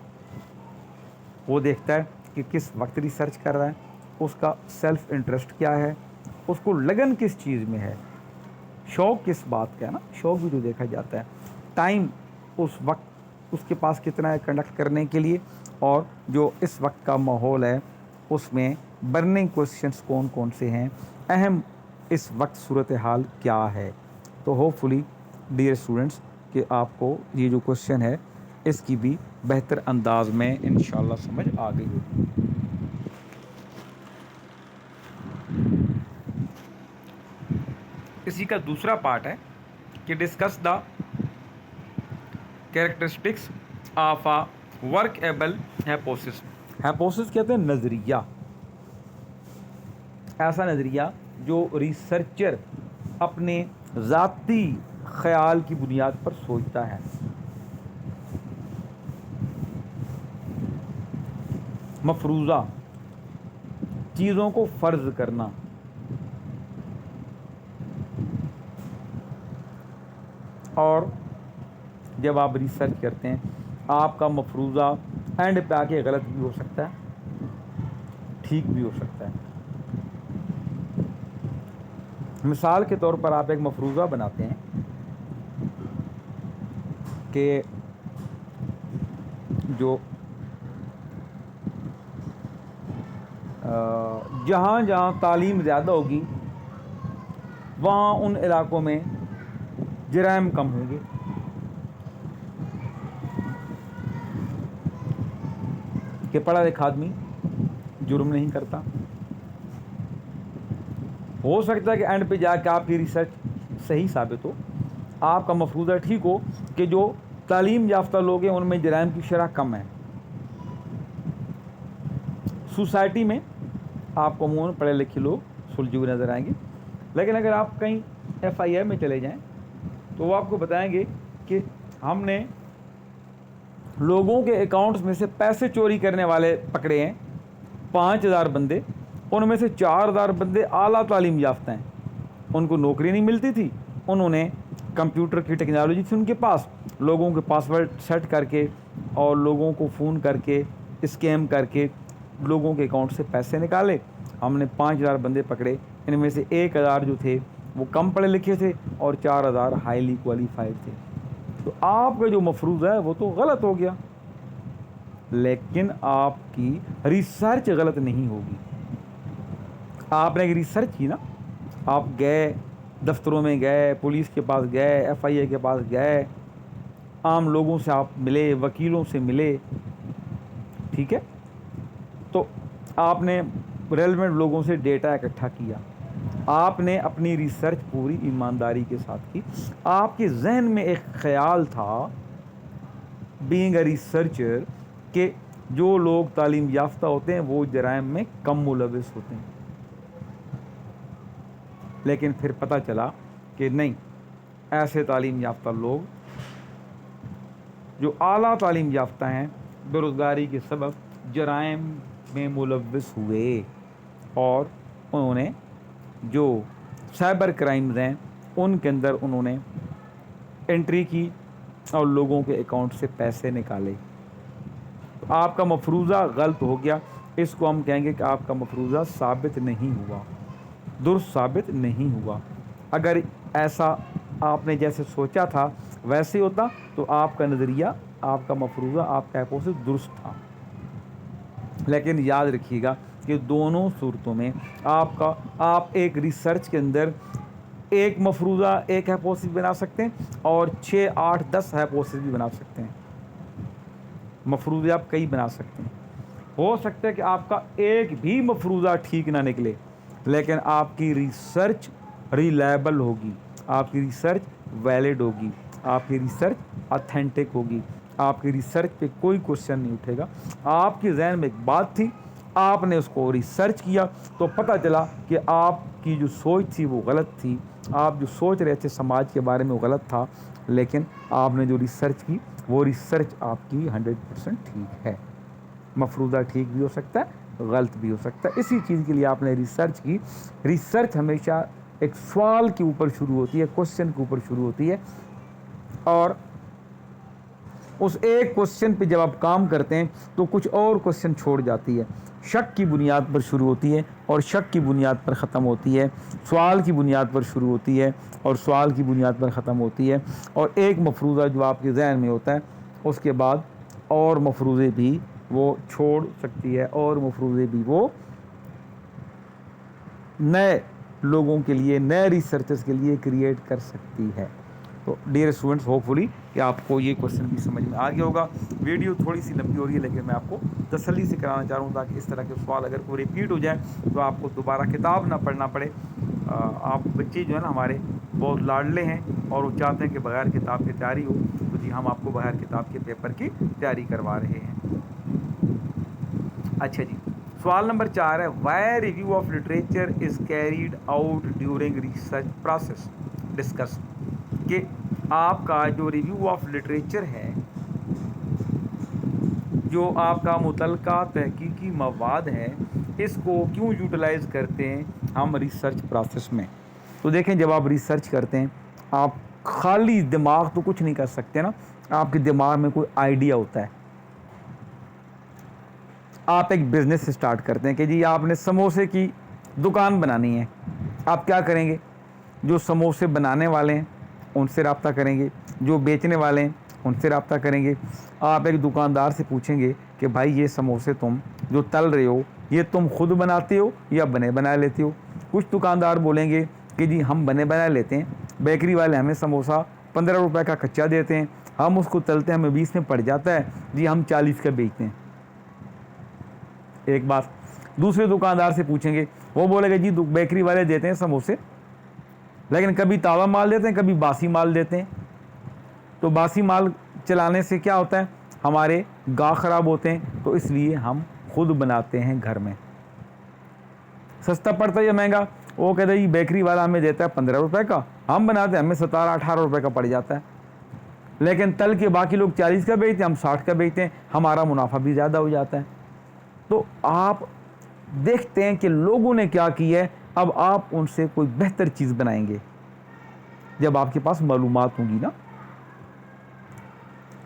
वो देखता है कि किस वक्त रिसर्च कर रहा है, उसका सेल्फ़ इंटरेस्ट क्या है, उसको लगन किस चीज़ में है, शौक़ किस बात का है ना, शौक़ भी तो देखा जाता है, टाइम उस वक्त उसके पास कितना है कंडक्ट करने के लिए, और जो इस वक्त का माहौल है उसमें बर्निंग क्वेश्चंस कौन कौन से हैं, अहम इस वक्त सूरत हाल क्या है। तो होपफुली डियर स्टूडेंट्स कि आपको ये जो क्वेश्चन है इसकी भी बेहतर अंदाज में इंशाल्लाह समझ आ गई होगी। इसी का दूसरा पार्ट है कि discuss the characteristics of a workable hypothesis. Hypothesis कहते हैं नज़रिया, ऐसा नज़रिया जो रिसर्चर अपने ज़ाती ख्याल की बुनियाद पर सोचता है। मफरूज़ा, चीज़ों को फ़र्ज़ करना, और जब आप रिसर्च करते हैं आपका मफरूज़ा एंड पे आके गलत भी हो सकता है, ठीक भी हो सकता है। मिसाल के तौर पर आप एक मफरूज़ा बनाते हैं कि जो जहाँ जहाँ तालीम ज़्यादा होगी वहाँ उन इलाक़ों में जराइम कम होंगे। कि पढ़ा लिखा आदमी जुर्म नहीं करता। हो सकता है कि एंड पे जाकर आपकी रिसर्च सही साबित हो, आपका मफरूज़ा ठीक हो कि जो तालीम याफ्ता लोग हैं उनमें जराइम की शरह कम है। सोसाइटी में आपको अमूमन पढ़े लिखे लोग सुलझे हुए नज़र आएंगे, लेकिन अगर आप कहीं FIR में चले जाएं तो वो आपको बताएंगे कि हमने लोगों के अकाउंट्स में से पैसे चोरी करने वाले पकड़े हैं 5000 बंदे, उनमें से 4000 बंदे आला तालीम याफ्ता हैं, उनको नौकरी नहीं मिलती थी, उन्होंने कंप्यूटर की टेक्नोलॉजी थी उनके पास, लोगों के पासवर्ड सेट करके और लोगों को फ़ोन करके स्कैम करके लोगों के अकाउंट से पैसे निकाले। हमने 5000 बंदे पकड़े, इनमें से 1000 जो थे वो कम पढ़े लिखे थे और 4000 हाईली क्वालिफाइड थे। तो आपका जो मफरूज़ा है वो तो गलत हो गया, लेकिन आपकी रिसर्च गलत नहीं होगी। आपने एक रिसर्च की ना, आप गए दफ्तरों में गए, पुलिस के पास गए, FIA के पास गए, आम लोगों से आप मिले, वकीलों से मिले, ठीक है, तो आपने रेलेवेंट लोगों से डेटा इकट्ठा किया, आपने अपनी रिसर्च पूरी ईमानदारी के साथ की, आपके जहन में एक ख्याल था बीइंग अ रिसर्चर कि जो लोग तालीम याफ्ता होते हैं वो जराइम में कम मुलविस होते हैं, लेकिन फिर पता चला कि नहीं, ऐसे तालीम याफ्ता लोग जो आला तालीम याफ्ता हैं बेरोज़गारी के सबब जराइम में मुलविस हुए, और उन्होंने जो साइबर क्राइम्स हैं उनके अंदर उन्होंने एंट्री की और लोगों के अकाउंट से पैसे निकाले। तो आपका मफरूज़ा गलत हो गया, इसको हम कहेंगे कि आपका मफरूज़ा साबित नहीं हुआ, दुरुस्त साबित नहीं हुआ। अगर ऐसा आपने जैसे सोचा था वैसे होता तो आपका नज़रिया, आपका मफरूज़ा, आपका हाइपोथेसिस दुरुस्त था। लेकिन याद रखिएगा कि दोनों सूरतों में आप एक रिसर्च के अंदर एक मफरूज़ा, एक हाइपोथेसिस बना सकते हैं और 6, 8, 10 हाइपोथेसिस भी बना सकते हैं। मफरूज़े आप कई बना सकते हैं। हो सकता है कि आपका एक भी मफरूज़ा ठीक ना निकले, लेकिन आपकी रिसर्च रिलायबल होगी, आपकी रिसर्च वैलिड होगी, आपकी रिसर्च ऑथेंटिक होगी, आपकी रिसर्च पे कोई क्वेश्चन नहीं उठेगा। आपके जहन में एक बात थी, आपने उसको रिसर्च किया तो पता चला कि आप की जो सोच थी वो गलत थी, आप जो सोच रहे थे समाज के बारे में वो गलत था, लेकिन आपने जो रिसर्च की वो रिसर्च आपकी 100% ठीक है। मफरूज़ा ठीक भी हो सकता है, गलत भी हो सकता है। इसी चीज़ के लिए आपने रिसर्च की। रिसर्च हमेशा एक सवाल के ऊपर शुरू होती है, क्वेश्चन के ऊपर शुरू होती है, और उस एक क्वेश्चन पे जब आप काम करते हैं तो कुछ और क्वेश्चन छोड़ जाती है। शक की बुनियाद पर शुरू होती है और शक की बुनियाद पर ख़त्म होती है, सवाल की बुनियाद पर शुरू होती है और सवाल की बुनियाद पर ख़त्म होती है। और एक मफरूज़ा जो आपके जहन में होता है उसके बाद और मफरूज़े भी वो छोड़ सकती है, और मफरूज़े भी वो नए लोगों के लिए, नए रिसर्चर्स के लिए क्रिएट कर सकती है। तो डियर स्टूडेंट्स, होपफुली कि आपको ये क्वेश्चन भी समझ में आ गया होगा। वीडियो थोड़ी सी लंबी हो रही है, लेकिन मैं आपको तसल्ली से कराना चाह रहा हूँ ताकि इस तरह के सवाल अगर कोई रिपीट हो जाए तो आपको दोबारा किताब ना पढ़ना पड़े। आप बच्चे जो है ना हमारे बहुत लाडले हैं और वो चाहते हैं कि बगैर किताब की तैयारी हो, तो जी हम आपको बगैर किताब के पेपर की तैयारी करवा रहे हैं। अच्छा जी, सवाल नंबर 4 है, why review of literature is carried out during research process discuss. कि आपका जो रिव्यू ऑफ लिटरेचर है, जो आपका मुतलका तहकीकी मवाद है, इसको क्यों यूटिलाइज़ करते हैं हम रिसर्च प्रोसेस में। तो देखें, जब आप रिसर्च करते हैं आप खाली दिमाग तो कुछ नहीं कर सकते ना, आपके दिमाग में कोई आइडिया होता है। आप एक बिज़नेस स्टार्ट करते हैं कि जी आपने समोसे की दुकान बनानी है। आप क्या करेंगे, जो समोसे बनाने वाले हैं उनसे रब्ता करेंगे, जो बेचने वाले हैं उनसे रब्ता करेंगे। आप एक दुकानदार से पूछेंगे कि भाई ये समोसे तुम जो तल रहे हो ये तुम खुद बनाते हो या बने बना लेते हो। कुछ दुकानदार बोलेंगे कि जी हम बने बना लेते हैं, बेकरी वाले हमें समोसा 15 रुपए का कच्चा देते हैं, हम उसको तलते हैं, हमें 20 में पड़ जाता है, जी हम 40 का बेचते हैं। एक बात। दूसरे दुकानदार से पूछेंगे, वो बोलेगा जी बेकरी वाले देते हैं समोसे, लेकिन कभी ताज़ा माल देते हैं, कभी बासी माल देते हैं। तो बासी माल चलाने से क्या होता है, हमारे गाह ख़राब होते हैं, तो इसलिए हम खुद बनाते हैं घर में। सस्ता पड़ता है या महंगा, वो कहता है जी बेकरी वाला हमें देता है 15 रुपए का, हम बनाते हैं हमें 17-18 रुपए का पड़ जाता है, लेकिन तल के बाकी लोग 40 का बेचते हैं, हम 60 का बेचते हैं, हमारा मुनाफा भी ज़्यादा हो जाता है। तो आप देखते हैं कि लोगों ने क्या किया है, अब आप उनसे कोई बेहतर चीज़ बनाएंगे जब आपके पास मालूमात होंगी ना।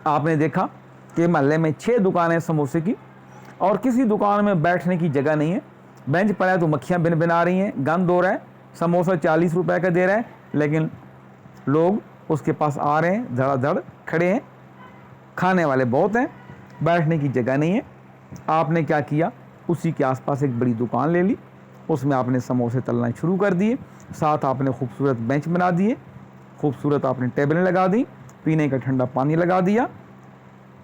आपने देखा कि मोहल्ले में 6 दुकानें समोसे की और किसी दुकान में बैठने की जगह नहीं है, बेंच पर है तो मक्खियाँ बिन बिन आ रही हैं, गंद हो रहा है, समोसा 40 रुपए का दे रहा है, लेकिन लोग उसके पास आ रहे हैं, धड़ाधड़ खड़े हैं, खाने वाले बहुत हैं, बैठने की जगह नहीं है। आपने क्या किया, उसी के आसपास एक बड़ी दुकान ले ली, उसमें आपने समोसे तलना शुरू कर दिए, साथ आपने खूबसूरत बेंच बना दिए, खूबसूरत आपने टेबलें लगा दी, पीने का ठंडा पानी लगा दिया,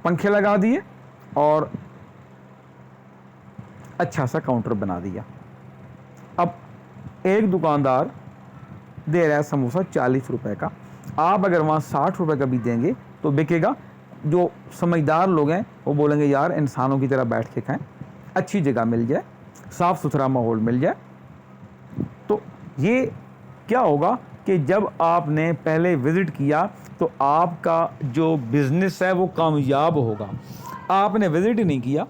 पंखे लगा दिए और अच्छा सा काउंटर बना दिया। अब एक दुकानदार दे रहा है समोसा 40 रुपए का, आप अगर वहाँ 60 रुपए का भी देंगे तो बिकेगा। जो समझदार लोग हैं वो बोलेंगे यार इंसानों की तरह बैठ के खाएं, अच्छी जगह मिल जाए, साफ़ सुथरा माहौल मिल जाए। तो ये क्या होगा कि जब आपने पहले विज़िट किया तो आपका जो बिज़नेस है वो कामयाब होगा। आपने विज़िट ही नहीं किया,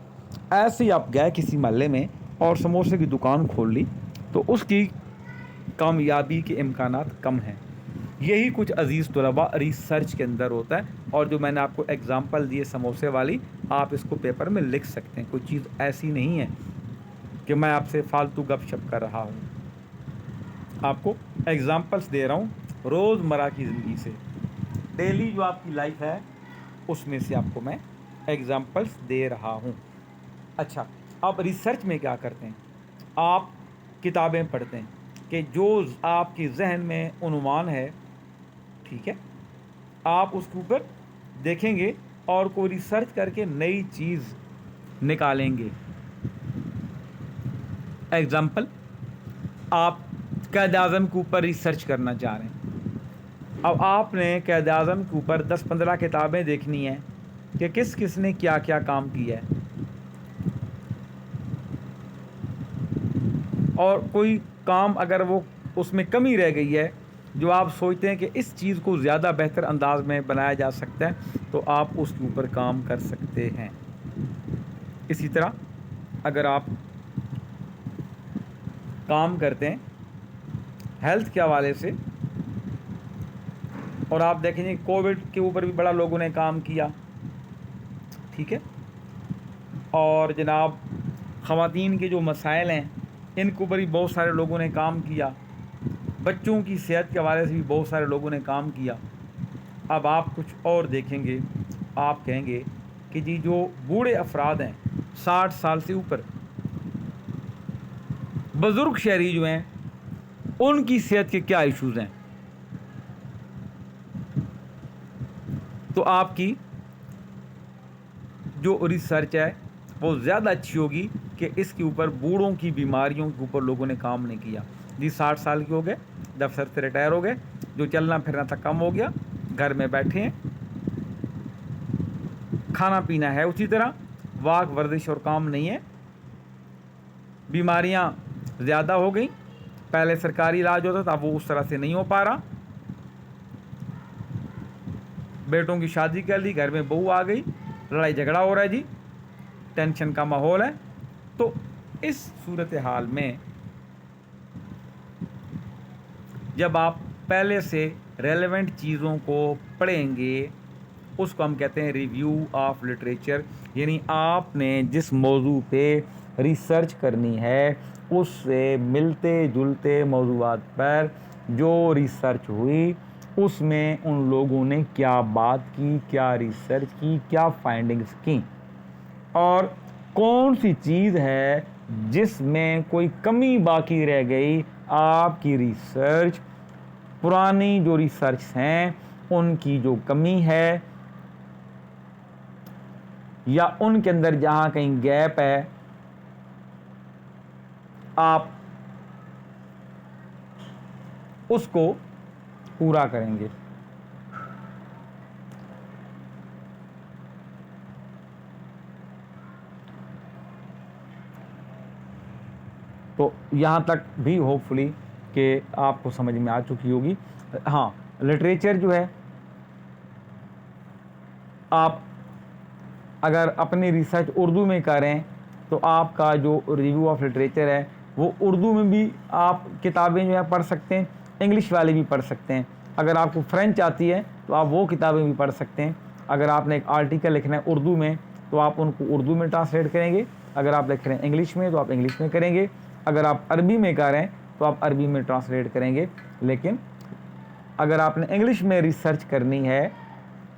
ऐसे ही आप गए किसी मोहल्ले में और समोसे की दुकान खोल ली, तो उसकी कामयाबी के इम्कानात कम हैं। यही कुछ अजीज़ तलबा रिसर्च के अंदर होता है। और जो मैंने आपको एग्ज़ाम्पल दिए समोसे वाली, आप इसको पेपर में लिख सकते हैं। कोई चीज़ ऐसी नहीं है कि मैं आपसे फालतू गपशप कर रहा हूँ, आपको एग्ज़ाम्पल्स दे रहा हूँ रोज़मर्रा की ज़िंदगी से, डेली जो आपकी लाइफ है उसमें से आपको मैं एग्ज़ाम्पल्स दे रहा हूँ। अच्छा, अब रिसर्च में क्या करते हैं, आप किताबें पढ़ते हैं कि जो आपके जहन में उन्वान है, ठीक है, आप उसके ऊपर देखेंगे और कोई रिसर्च करके नई चीज़ निकालेंगे। एग्ज़ाम्पल, आप क़ायद-ए-आज़म के ऊपर रिसर्च करना चाह रहे हैं। अब आपने क़ायद-ए-आज़म के ऊपर 10-15 किताबें देखनी है कि किस किस ने क्या क्या काम किया है, और कोई काम अगर वो उसमें कमी रह गई है जो आप सोचते हैं कि इस चीज़ को ज़्यादा बेहतर अंदाज में बनाया जा सकता है, तो आप उसके ऊपर काम कर सकते हैं। इसी तरह अगर आप काम करते हैं हेल्थ के हवाले से, और आप देखेंगे कोविड के ऊपर भी बड़ा लोगों ने काम किया, ठीक है, और जनाब ख़वातीन के जो मसाइल हैं इनके ऊपर भी बहुत सारे लोगों ने काम किया, बच्चों की सेहत के हवाले से भी बहुत सारे लोगों ने काम किया। अब आप कुछ और देखेंगे, आप कहेंगे कि जी जो बूढ़े अफराद हैं 60 साल से ऊपर, बुज़ुर्ग शहरी जो हैं, उनकी सेहत के क्या इश्यूज़ हैं, तो आपकी जो रिसर्च है वो ज़्यादा अच्छी होगी कि इसके ऊपर बूढ़ों की बीमारियों के ऊपर लोगों ने काम नहीं किया। जी 60 साल के हो गए, दफ्तर से रिटायर हो गए, जो चलना फिरना तक कम हो गया, घर में बैठे हैं, खाना पीना है उसी तरह, वाक वर्जिश और काम नहीं है, बीमारियां ज़्यादा हो गई, पहले सरकारी इलाज होता था वो उस तरह से नहीं हो पा रहा, बेटों की शादी कर ली, घर में बहू आ गई, लड़ाई झगड़ा हो रहा है जी, टेंशन का माहौल है। तो इस सूरत हाल में जब आप पहले से रेलेवेंट चीज़ों को पढ़ेंगे, उसको हम कहते हैं रिव्यू ऑफ लिटरेचर, यानी आपने जिस मौजू पे रिसर्च करनी है उससे मिलते जुलते मौजूआत पर जो रिसर्च हुई उसमें उन लोगों ने क्या बात की, क्या रिसर्च की, क्या फाइंडिंग्स की, और कौन सी चीज़ है जिसमें कोई कमी बाकी रह गई। आपकी रिसर्च, पुरानी जो रिसर्च हैं उनकी जो कमी है या उनके अंदर जहाँ कहीं गैप है, आप उसको पूरा करेंगे। तो यहाँ तक भी होपफुली कि आपको समझ में आ चुकी होगी। हाँ, लिटरेचर जो है, आप अगर अपनी रिसर्च उर्दू में करें तो आपका जो रिव्यू ऑफ लिटरेचर है वो उर्दू में भी आप किताबें जो है पढ़ सकते हैं, इंग्लिश वाली भी पढ़ सकते हैं। अगर आपको फ्रेंच आती है तो आप वो किताबें भी पढ़ सकते हैं। अगर आपने एक आर्टिकल लिखना है उर्दू में तो आप उनको उर्दू में ट्रांसलेट करेंगे, अगर आप लिख रहे हैं इंग्लिश में तो आप इंग्लिश में करेंगे, अगर आप अरबी में कर रहे हैं तो आप अरबी में ट्रांसलेट करेंगे। लेकिन अगर आपने इंग्लिश में रिसर्च करनी है,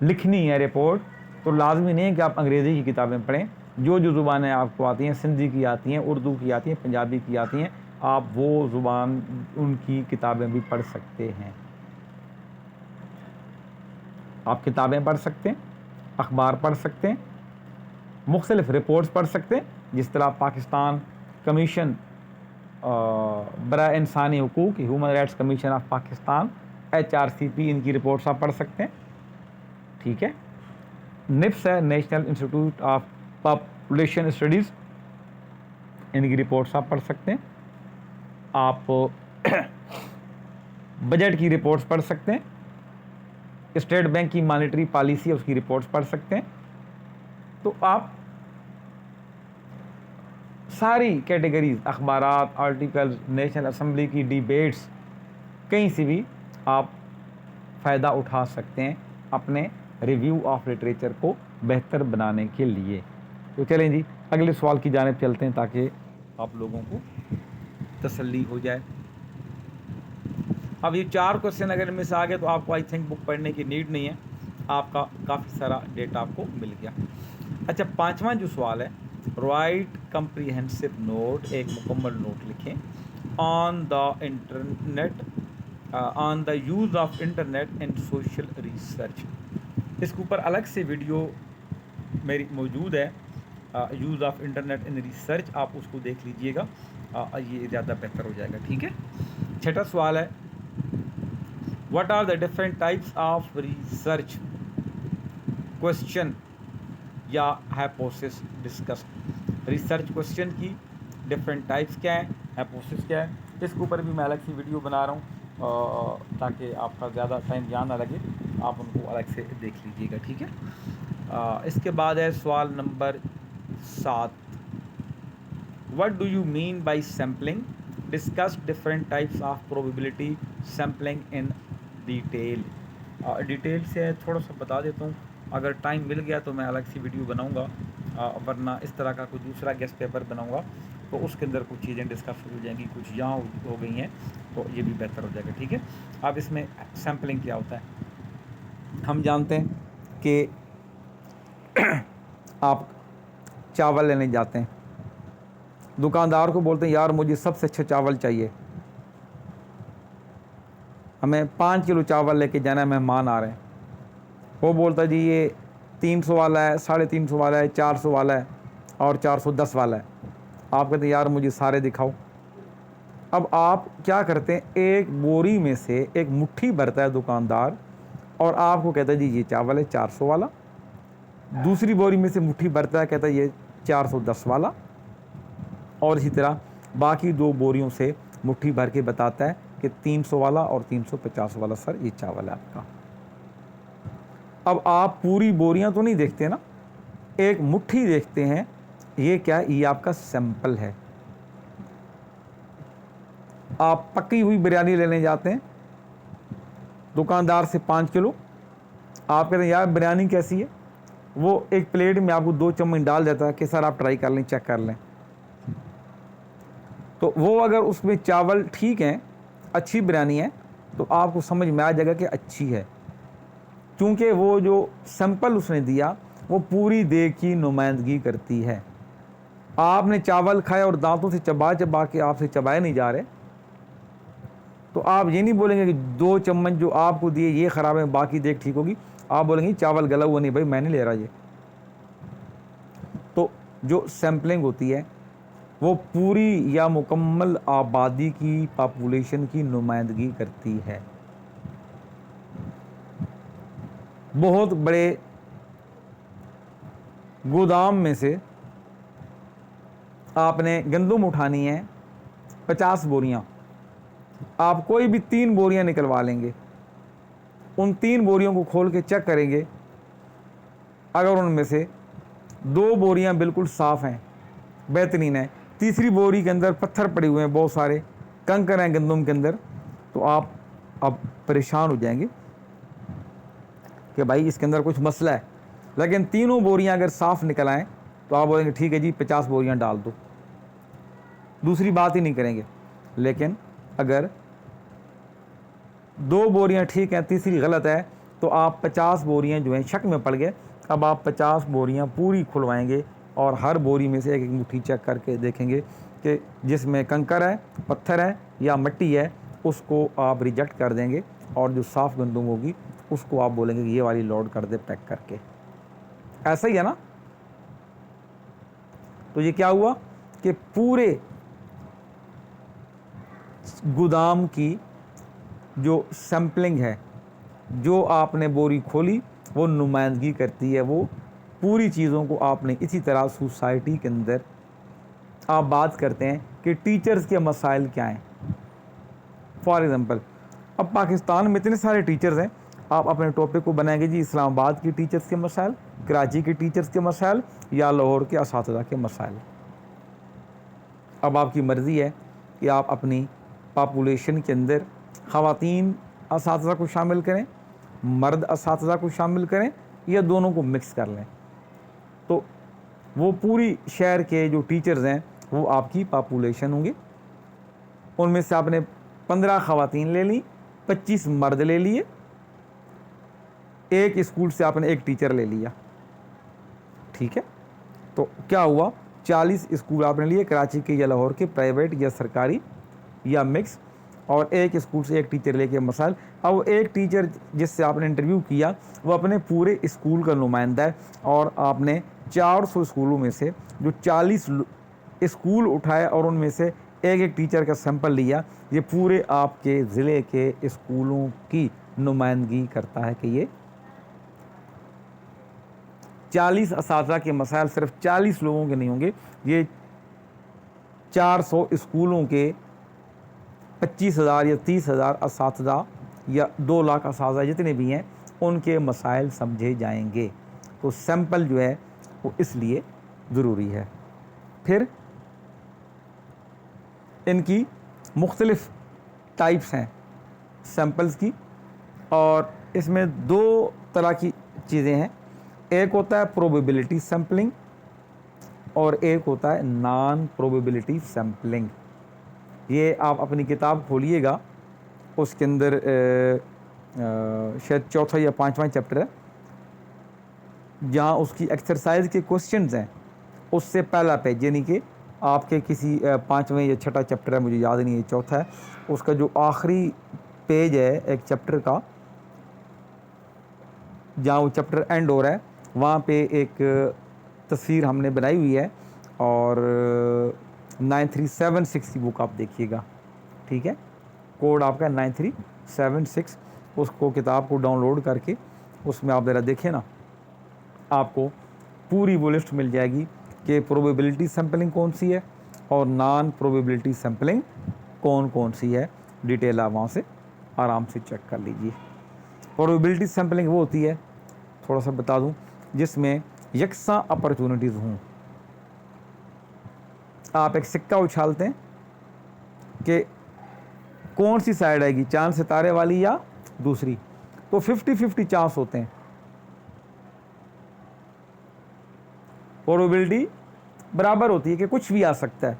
लिखनी है रिपोर्ट, तो लाजमी नहीं है कि आप अंग्रेज़ी की किताबें पढ़ें। जो जो ज़ुबानें आपको आती हैं, सिंधी की आती हैं, उर्दू की आती हैं, पंजाबी की आती हैं, आप वो ज़ुबान उनकी किताबें भी पढ़ सकते हैं। आप किताबें पढ़ सकते हैं, अखबार पढ़ सकते हैं, मुख्तलिफ रिपोर्ट्स पढ़ सकते हैं, जिस तरह पाकिस्तान कमीशन बराए इंसानी हुकूक, human rights commission of Pakistan, HRCP, इनकी रिपोर्ट्स आप पढ़ सकते हैं, ठीक है। निप्स है, national institute of population studies, इनकी रिपोर्ट्स आप पढ़ सकते हैं। आप बजट की रिपोर्ट्स पढ़ सकते हैं, स्टेट बैंक की मॉनेटरी पॉलिसी है उसकी रिपोर्ट्स पढ़ सकते हैं। तो आप सारी कैटेगरीज, अखबारात, आर्टिकल्स, नेशनल असम्बली की डिबेट्स, कहीं से भी आप फ़ायदा उठा सकते हैं अपने रिव्यू ऑफ लिटरेचर को बेहतर बनाने के लिए। तो चलें जी अगले सवाल की जानिब चलते हैं ताकि आप लोगों को तसल्ली हो जाए। अब ये 4 क्वेश्चन अगर इनमें से आ गए तो आपको आई थिंक बुक पढ़ने की नीड नहीं है, आपका काफ़ी सारा डेटा आपको मिल गया। अच्छा, 5वां जो सवाल है, राइट कंप्रीहेंसिव नोट, एक मुकम्मल नोट लिखें on the internet, on the use of internet and social research. इसके ऊपर अलग से वीडियो मेरी मौजूद है, use of internet in research, आप उसको देख लीजिएगा, ये ज़्यादा बेहतर हो जाएगा, ठीक है। 6वां सवाल है, what are the different types of research question या हाइपोथेसिस डिस्कस्ड। रिसर्च क्वेश्चन की डिफरेंट टाइप्स क्या हैं, अपोसिस क्या है, इसके ऊपर भी मैं अलग सी वीडियो बना रहा हूँ ताकि आपका ज़्यादा टाइम यहाँ ना लगे, आप उनको अलग से देख लीजिएगा, ठीक है। इसके बाद है सवाल number 7, what do you mean by sampling, discuss different types of probability sampling in detail. Detail से थोड़ा सा बता देता हूँ, अगर टाइम मिल गया तो मैं अलग सी वीडियो बनाऊँगा, वरना इस तरह का कोई दूसरा गेस्ट पेपर बनाऊँगा तो उसके अंदर कुछ चीज़ें डिस्कस हो जाएंगी, कुछ यहाँ हो गई हैं तो ये भी बेहतर हो जाएगा, ठीक है। अब इसमें सैम्पलिंग क्या होता है, हम जानते हैं कि आप चावल लेने जाते हैं, दुकानदार को बोलते हैं यार मुझे सबसे अच्छा चावल चाहिए, हमें 5 किलो चावल लेके जाना है, मेहमान आ रहे हैं। वो बोलता है जी ये 300 वाला है, 350 वाला है, 400 वाला है और 410 वाला है। आप कहते हैं यार मुझे सारे दिखाओ। अब आप क्या करते हैं, एक बोरी में से एक मुट्ठी भरता है दुकानदार और आपको कहता है जी ये चावल है 400 वाला, दूसरी बोरी में से मुट्ठी भरता है, कहता है ये 410 वाला, और इसी तरह बाकी 2 बोरियों से मुट्ठी भर के बताता है कि 300 वाला और 350 वाला सर ये चावल है आपका। अब आप पूरी बोरियां तो नहीं देखते ना, एक मुट्ठी देखते हैं, ये क्या है, ये आपका सैंपल है। आप पकी हुई बिरयानी लेने जाते हैं दुकानदार से 5 किलो, आप कहते हैं यार बिरयानी कैसी है, वो एक प्लेट में आपको 2 चम्मच डाल देता है कि सर आप ट्राई कर लें, चेक कर लें। तो वो अगर उसमें चावल ठीक हैं, अच्छी बिरयानी है, तो आपको समझ में आ जाएगा कि अच्छी है, क्योंकि वो जो सैंपल उसने दिया वो पूरी देह की नुमाइंदगी करती है। आपने चावल खाया और दांतों से चबा चबा के आपसे चबाए नहीं जा रहे, तो आप ये नहीं बोलेंगे कि 2 चम्मच जो आपको दिए ये ख़राब है बाकी देख ठीक होगी, आप बोलेंगे चावल गला हुआ नहीं भाई, मैं नहीं ले रहा ये। तो जो सैम्पलिंग होती है वो पूरी या मुकम्मल आबादी की पॉपुलेशन की नुमाइंदगी करती है। बहुत बड़े गोदाम में से आपने गंदम उठानी है 50 बोरियां, आप कोई भी 3 बोरियां निकलवा लेंगे, उन 3 बोरियों को खोल के चेक करेंगे, अगर उनमें से 2 बोरियां बिल्कुल साफ़ हैं, बेहतरीन है, तीसरी बोरी के अंदर पत्थर पड़े हुए हैं, बहुत सारे कंकर हैं गंदम के अंदर, तो आप अब परेशान हो जाएंगे कि भाई इसके अंदर कुछ मसला है। लेकिन तीनों बोरियां अगर साफ़ निकल आएँ तो आप बोलेंगे ठीक है जी 50 बोरियां डाल दो, दूसरी बात ही नहीं करेंगे। लेकिन अगर 2 बोरियां ठीक हैं, तीसरी गलत है, तो आप 50 बोरियां जो हैं शक में पड़ गए। अब आप 50 बोरियां पूरी खुलवाएंगे और हर बोरी में से एक एक मुट्ठी चेक करके देखेंगे कि जिसमें कंकर है, पत्थर है या मिट्टी है, उसको आप रिजेक्ट कर देंगे, और जो साफ़ गंदम होगी उसको आप बोलेंगे कि ये वाली लोड कर दे पैक करके। ऐसा ही है ना। तो ये क्या हुआ कि पूरे गोदाम की जो सैम्पलिंग है, जो आपने बोरी खोली वो नुमाइंदगी करती है, वो पूरी चीज़ों को आपने इसी तरह सोसाइटी के अंदर आप बात करते हैं कि टीचर्स के मसाइल क्या हैं। फॉर एग्ज़ाम्पल अब पाकिस्तान में इतने सारे टीचर्स हैं, आप अपने टॉपिक को बनाएंगे जी इस्लामाबाद की टीचर्स के मसाइल, कराची के टीचर्स के मसाइल या लाहौर के असातिज़ा के मसाइल। अब आपकी मर्ज़ी है कि आप अपनी पॉपुलेशन के अंदर ख़वातीन असातिज़ा को शामिल करें, मर्द असातिज़ा को शामिल करें, या दोनों को मिक्स कर लें। तो वो पूरी शहर के जो टीचर्स हैं वो आपकी पॉपुलेशन होंगे, उनमें से आपने 15 ख़वातीन ले ली, 25 मर्द ले लिए, एक स्कूल से आपने एक टीचर ले लिया, ठीक है। तो क्या हुआ, 40 स्कूल आपने लिए, कराची के या लाहौर के, प्राइवेट या सरकारी या मिक्स, और एक स्कूल से एक टीचर लेके मसाइल। अब एक टीचर जिससे आपने इंटरव्यू किया वो अपने पूरे स्कूल का नुमाइंदा है, और आपने 400 स्कूलों में से जो 40 स्कूल उठाए और उनमें से एक एक टीचर का सैंपल लिया, ये पूरे आपके ज़िले के स्कूलों की नुमाइंदगी करता है कि ये 40 असातिज़ा के मसाइल सिर्फ 40 लोगों के नहीं होंगे, ये 400 स्कूलों के 25,000 या 30,000 असातिज़ा या 2 लाख असातिज़ा जितने भी हैं उनके मसाइल समझे जाएंगे। तो सैंपल जो है वो इसलिए ज़रूरी है। फिर इनकी मुख्तलिफ़ टाइप्स हैं सैंपल्स की, और इसमें 2 तरह की चीज़ें हैं। एक होता है प्रोबेबिलिटी सैम्पलिंग और एक होता है नॉन प्रोबेबिलिटी सैम्पलिंग। ये आप अपनी किताब खोलिएगा, उसके अंदर शायद 4था या 5वां चैप्टर है, जहाँ उसकी एक्सरसाइज के क्वेश्चंस हैं, उससे पहला पेज, यानी कि आपके किसी 5वें या 6ठा चैप्टर है, मुझे याद नहीं है, 4था है, उसका जो आखिरी पेज है एक चैप्टर का, जहाँ वो चैप्टर एंड हो रहा है, वहाँ पे एक तस्वीर हमने बनाई हुई है, और 9376 की बुक आप देखिएगा, ठीक है, कोड आपका 9376। उसको किताब को डाउनलोड करके उसमें आप ज़रा देखें ना, आपको पूरी वो लिस्ट मिल जाएगी कि प्रोबेबिलिटी सैम्पलिंग कौन सी है और नॉन प्रोबेबिलिटी सैम्पलिंग कौन कौन सी है। डिटेल आप वहाँ से आराम से चेक कर लीजिए। प्रोबेबिलिटी सैम्पलिंग वो होती है, थोड़ा सा बता दूं, जिसमें यकसा अपॉर्चुनिटीज़ हों। आप एक सिक्का उछालते हैं कि कौन सी साइड आएगी, चांद सितारे वाली या दूसरी, तो 50-50 चांस होते हैं। प्रोबेबिलिटी बराबर होती है कि कुछ भी आ सकता है।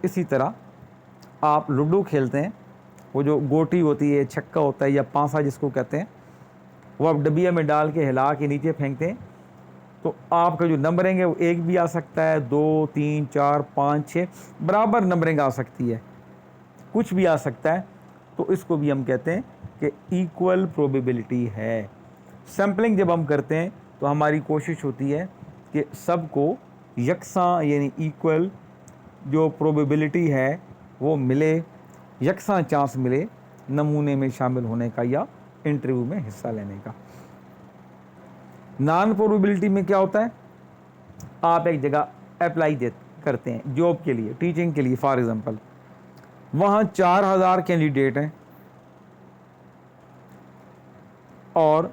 इसी तरह आप लूडो खेलते हैं, वो जो गोटी होती है, छक्का होता है या पांसा जिसको कहते हैं, वो आप डबिया में डाल के हिला के नीचे फेंकते हैं, तो आपका जो नंबरिंग है वो 1 भी आ सकता है, 2, 3, 4, 5, 6 बराबर नंबरिंग आ सकती है, कुछ भी आ सकता है। तो इसको भी हम कहते हैं कि इक्वल प्रोबेबिलिटी है। सैम्पलिंग जब हम करते हैं तो हमारी कोशिश होती है कि सबको यकसा यानी इक्वल जो प्रोबेबिलिटी है वो मिले, यकसा चांस मिले नमूने में शामिल होने का या इंटरव्यू में हिस्सा लेने का। नॉन प्रोबेबिलिटी में क्या होता है, आप एक जगह अप्लाई करते हैं जॉब के लिए, टीचिंग के लिए फॉर एग्जांपल, वहाँ 4000 कैंडिडेट हैं और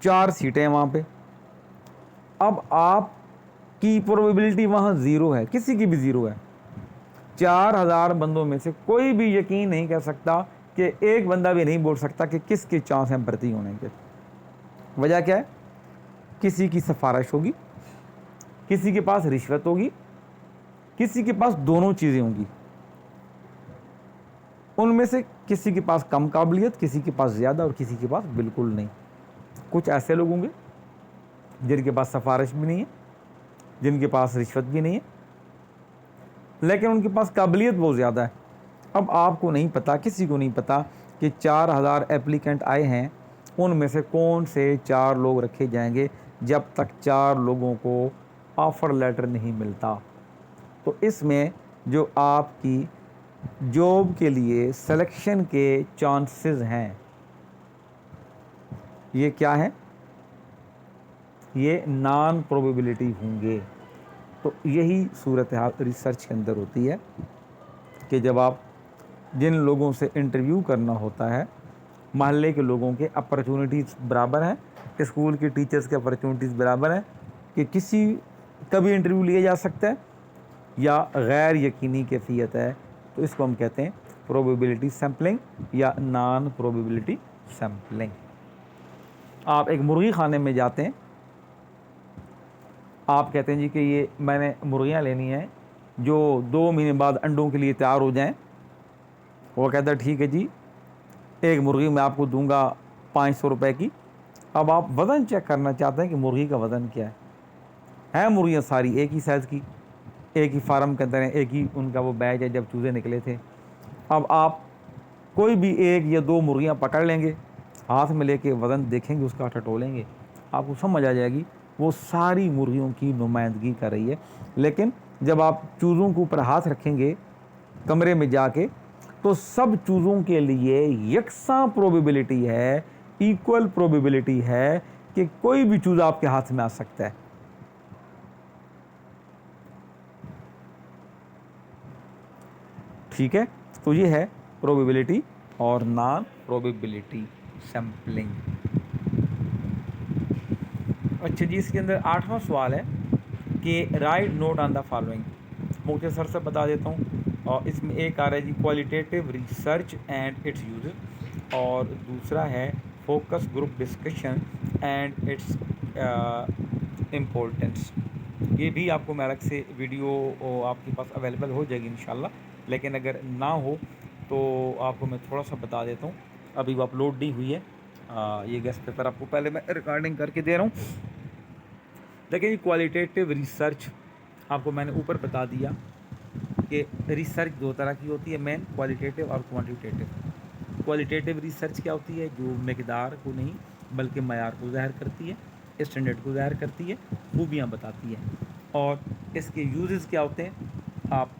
4 सीटें हैं वहाँ पे। अब आपकी प्रोबेबिलिटी वहाँ 0 है, किसी की भी 0 है। 4000 बंदों में से कोई भी यकीन नहीं कर सकता कि एक बंदा भी नहीं बोल सकता कि किसके चांस हैं भर्ती होने के। वजह क्या है, किसी की सिफारिश होगी, किसी के पास रिश्वत होगी, किसी के पास दोनों चीज़ें होंगी। उनमें से किसी के पास कम काबिलियत, किसी के पास ज़्यादा और किसी के पास बिल्कुल नहीं। कुछ ऐसे लोग होंगे जिनके पास सिफारिश भी नहीं है, जिनके पास रिश्वत भी नहीं है, लेकिन उनके पास काबिलियत बहुत ज़्यादा है। अब आपको नहीं पता, किसी को नहीं पता कि 4000 एप्लीकेंट आए हैं, उनमें से कौन से 4 लोग रखे जाएंगे जब तक 4 लोगों को ऑफ़र लेटर नहीं मिलता। तो इसमें जो आपकी जॉब के लिए सिलेक्शन के चांसेस हैं, ये क्या है, ये नॉन प्रोबेबिलिटी होंगे। तो यही सूरत हाल रिसर्च के अंदर होती है कि जब आप जिन लोगों से इंटरव्यू करना होता है, महल्ले के लोगों के अपॉर्चुनिटीज़ बराबर हैं, स्कूल के टीचर्स के अपॉर्चुनिटीज़ बराबर हैं कि किसी का भी इंटरव्यू लिया जा सकता है या गैर यकीनी कैफियत है, तो इसको हम कहते हैं प्रोबेबिलिटी सैम्पलिंग या नॉन प्रोबेबिलिटी सैम्पलिंग। आप एक मुर्गी खाने में जाते हैं, आप कहते हैं जी कि ये मैंने मुर्गियाँ लेनी हैं जो 2 महीने बाद अंडों के लिए तैयार हो जाएं। वो कहता है ठीक है जी, एक मुर्गी मैं आपको दूंगा 500 रुपये की। अब आप वज़न चेक करना चाहते हैं कि मुर्गी का वज़न क्या है मुर्गियाँ सारी एक ही साइज़ की, एक ही फार्म के अंदर है, एक ही उनका वो बैच है जब चूज़े निकले थे। अब आप कोई भी 1 या 2 मुर्गियाँ पकड़ लेंगे, हाथ में लेके वज़न देखेंगे, उसका टटोलेंगे, आपको समझ आ जाएगी वो सारी मुर्गियों की नुमाइंदगी कर रही है। लेकिन जब आप चूज़ों के ऊपर हाथ रखेंगे कमरे में जाके, तो सब चूज़ों के लिए यकसा प्रोबेबिलिटी है, इक्वल प्रोबेबिलिटी है कि कोई भी चूज़ आपके हाथ में आ सकता है। ठीक है, तो ये है प्रोबेबिलिटी और नॉन प्रोबेबिलिटी सैम्पलिंग। अच्छा जी, इसके अंदर 8वां सवाल है कि right note on the following. मुख्तसर से बता देता हूँ। और इसमें एक आ रहा है जी qualitative research and its uses, और दूसरा है focus group discussion and its importance. ये भी आपको मैं अलग से वीडियो आपके पास अवेलेबल हो जाएगी इंशाल्लाह, लेकिन अगर ना हो तो आपको मैं थोड़ा सा बता देता हूँ। अभी वो अपलोड नहीं हुई है। ये गेस्ट पेपर आपको पहले मैं रिकॉर्डिंग करके दे रहा हूँ। देखिए, क्वालिटेटिव रिसर्च आपको मैंने ऊपर बता दिया कि रिसर्च दो तरह की होती है, मेन क्वालिटेटिव और क्वांटिटेटिव। क्वालिटेटिव रिसर्च क्या होती है? जो मकदार को नहीं बल्कि मयार को ज़ाहिर करती है, स्टैंडर्ड को ज़ाहिर करती है, खूबियाँ बताती है। और इसके यूजेस क्या होते हैं? आप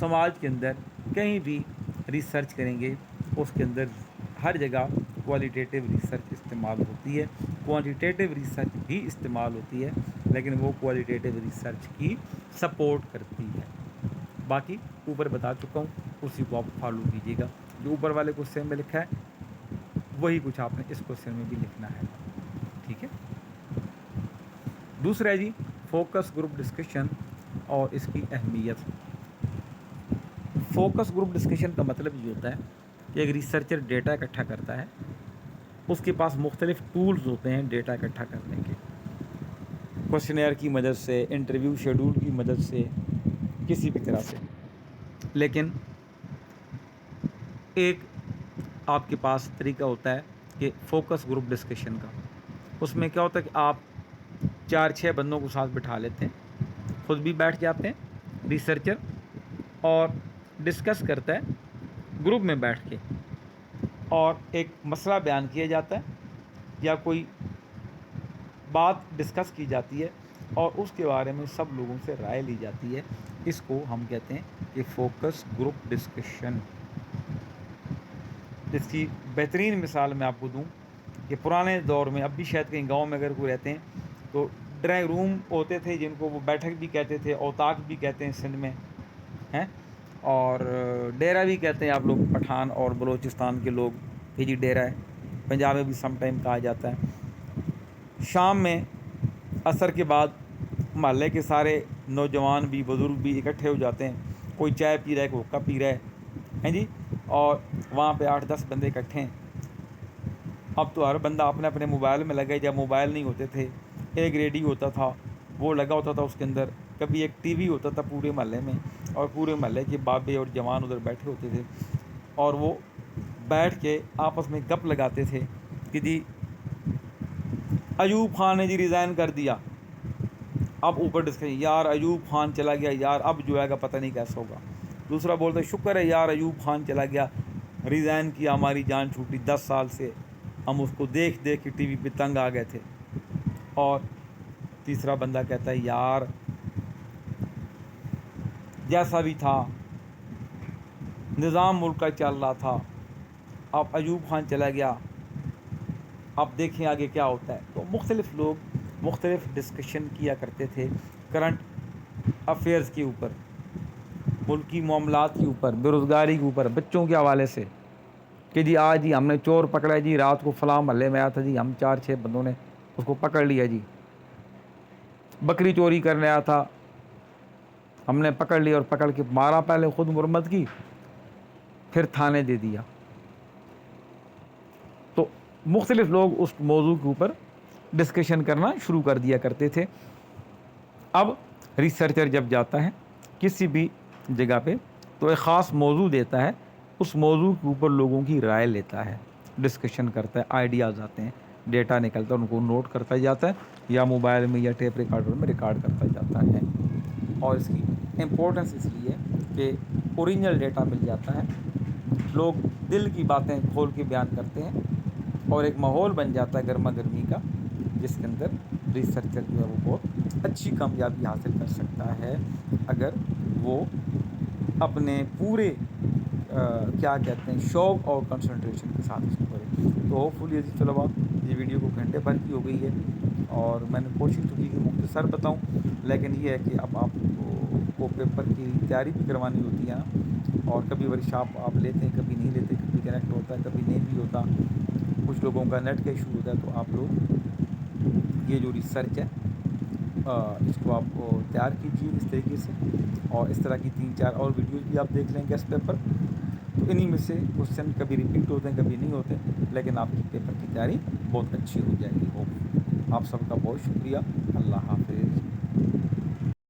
समाज के अंदर कहीं भी रिसर्च करेंगे, उसके अंदर हर जगह क्वालिटेटिव रिसर्च इस्तेमाल होती है, क्वांटिटेटिव रिसर्च भी इस्तेमाल होती है, लेकिन वो क्वालिटेटिव रिसर्च की सपोर्ट करती है। बाकी ऊपर बता चुका हूँ, उसी को आप फॉलो कीजिएगा। जो ऊपर वाले क्वेश्चन में लिखा है वही कुछ आपने इस क्वेश्चन में भी लिखना है। ठीक है। दूसरा है जी फोकस ग्रुप डिस्कशन और इसकी अहमियत। फोकस ग्रुप डिस्कशन का मतलब ये होता है कि एक रिसर्चर डेटा इकट्ठा करता है, उसके पास मुख्तलिफ टूल्स होते हैं डेटा इकट्ठा करने के, क्वेश्चनेयर की मदद से, इंटरव्यू शेड्यूल की मदद से, किसी भी तरह से। लेकिन एक आपके पास तरीका होता है कि फोकस ग्रुप डिस्कशन का। उसमें क्या होता है कि आप 4-6 बंदों को साथ बिठा लेते हैं, खुद भी बैठ जाते हैं रिसर्चर, और डिस्कस करता है ग्रुप में बैठ के, और एक मसला बयान किया जाता है या कोई बात डिस्कस की जाती है और उसके बारे में सब लोगों से राय ली जाती है। इसको हम कहते हैं कि फोकस ग्रुप डिस्कशन। इसकी बेहतरीन मिसाल मैं आपको दूं कि पुराने दौर में, अब भी शायद कहीं गांव में अगर कोई रहते हैं, तो ड्राइंग रूम होते थे जिनको वो बैठक भी कहते थे, औताक भी कहते हैं सिंध में, हैं, और डेरा भी कहते हैं आप लोग, पठान और बलूचिस्तान के लोग कि जी डेरा है। पंजाब में भी सम टाइम कहा जाता है। शाम में असर के बाद महल्ले के सारे नौजवान भी, बुज़ुर्ग भी इकट्ठे हो जाते हैं। कोई चाय पी रहा है, कोई हुक्का पी रहा है जी, और वहाँ पे 8-10 बंदे इकट्ठे हैं। अब तो हर बंदा अपने अपने मोबाइल में लगे। जब मोबाइल नहीं होते थे, एक रेडियो होता था, वो लगा होता था उसके अंदर, कभी एक टीवी होता था पूरे महल्ले में, और पूरे महल्ले के बाबे और जवान उधर बैठे होते थे, और वो बैठ के आपस में गप लगाते थे कि जी अयूब खान ने जी रिज़ाइन कर दिया। अब ऊपर डिस्कशन, यार अयूब खान चला गया यार, अब जो आएगा पता नहीं कैसा होगा। दूसरा बोलता है शुक्र है यार अयूब खान चला गया, रिज़ाइन किया, हमारी जान छूटी, 10 साल से हम उसको देख देख के टीवी पे तंग आ गए थे। और तीसरा बंदा कहता है यार जैसा भी था निज़ाम मुल्क का चल रहा था, अब अयूब खान चला गया, अब देखें आगे क्या होता है। तो मुख्तलिफ़ लोग मुख्तलिफ़ डिस्कशन किया करते थे करंट अफेयर्स के ऊपर, मुल्की मामलात के ऊपर, बेरोज़गारी के ऊपर, बच्चों के हवाले से कि जी आज ही हमने चोर पकड़ा है जी, रात को फलां महल्ले में आया था जी, हम 4-6 बंदों ने उसको पकड़ लिया जी, बकरी चोरी करने आया था, हमने पकड़ लिया और पकड़ के मारा, पहले ख़ुद मुरम्मत की, फिर थाने दे दिया। तो मुख्तलिफ़ लोग उस मौजू के ऊपर डिस्कशन करना शुरू कर दिया करते थे। अब रिसर्चर जब जाता है किसी भी जगह पे, तो एक ख़ास मौजू देता है, उस मौजू के ऊपर लोगों की राय लेता है, डिस्कशन करता है, आइडियाज़ आते हैं, डेटा निकलता है, उनको नोट करता जाता है, या मोबाइल में या टेप रिकॉर्डर में रिकॉर्ड करता जाता है। और इसकी इम्पोर्टेंस इसलिए कि ओरिजिनल डेटा मिल जाता है, लोग दिल की बातें खोल के बयान करते हैं, और एक माहौल बन जाता है गर्मा गर्मी का, जिसके अंदर रिसर्चर जो है वो बहुत अच्छी कामयाबी हासिल कर सकता है अगर वो अपने पूरे क्या कहते हैं शौक़ और कंसंट्रेशन के साथ इसको करें। तो होपफुली अजीज़ तलबा, ये वीडियो को घंटे भर की हो गई है, और मैंने कोशिश तो की कि मुख्तसर बताऊं, लेकिन ये है कि अब आपको पेपर की तैयारी भी करवानी होती है ना, और कभी वर्कशॉप आप लेते हैं, कभी नहीं लेते, कभी कनेक्ट होता है, कभी नहीं भी होता, कुछ लोगों का नेट का इशू होता है। तो आप लोग ये जो रिसर्च है इसको आप तैयार कीजिए इस तरीके से, और इस तरह की 3-4 और वीडियोज़ भी आप देख लें गेस्ट पेपर। तो इन्हीं में से क्वेश्चन कभी रिपीट होते हैं, कभी नहीं होते, लेकिन आपकी पेपर की तैयारी बहुत अच्छी हो जाएगी। आप सबका बहुत शुक्रिया। अल्लाह हाफ़िज़।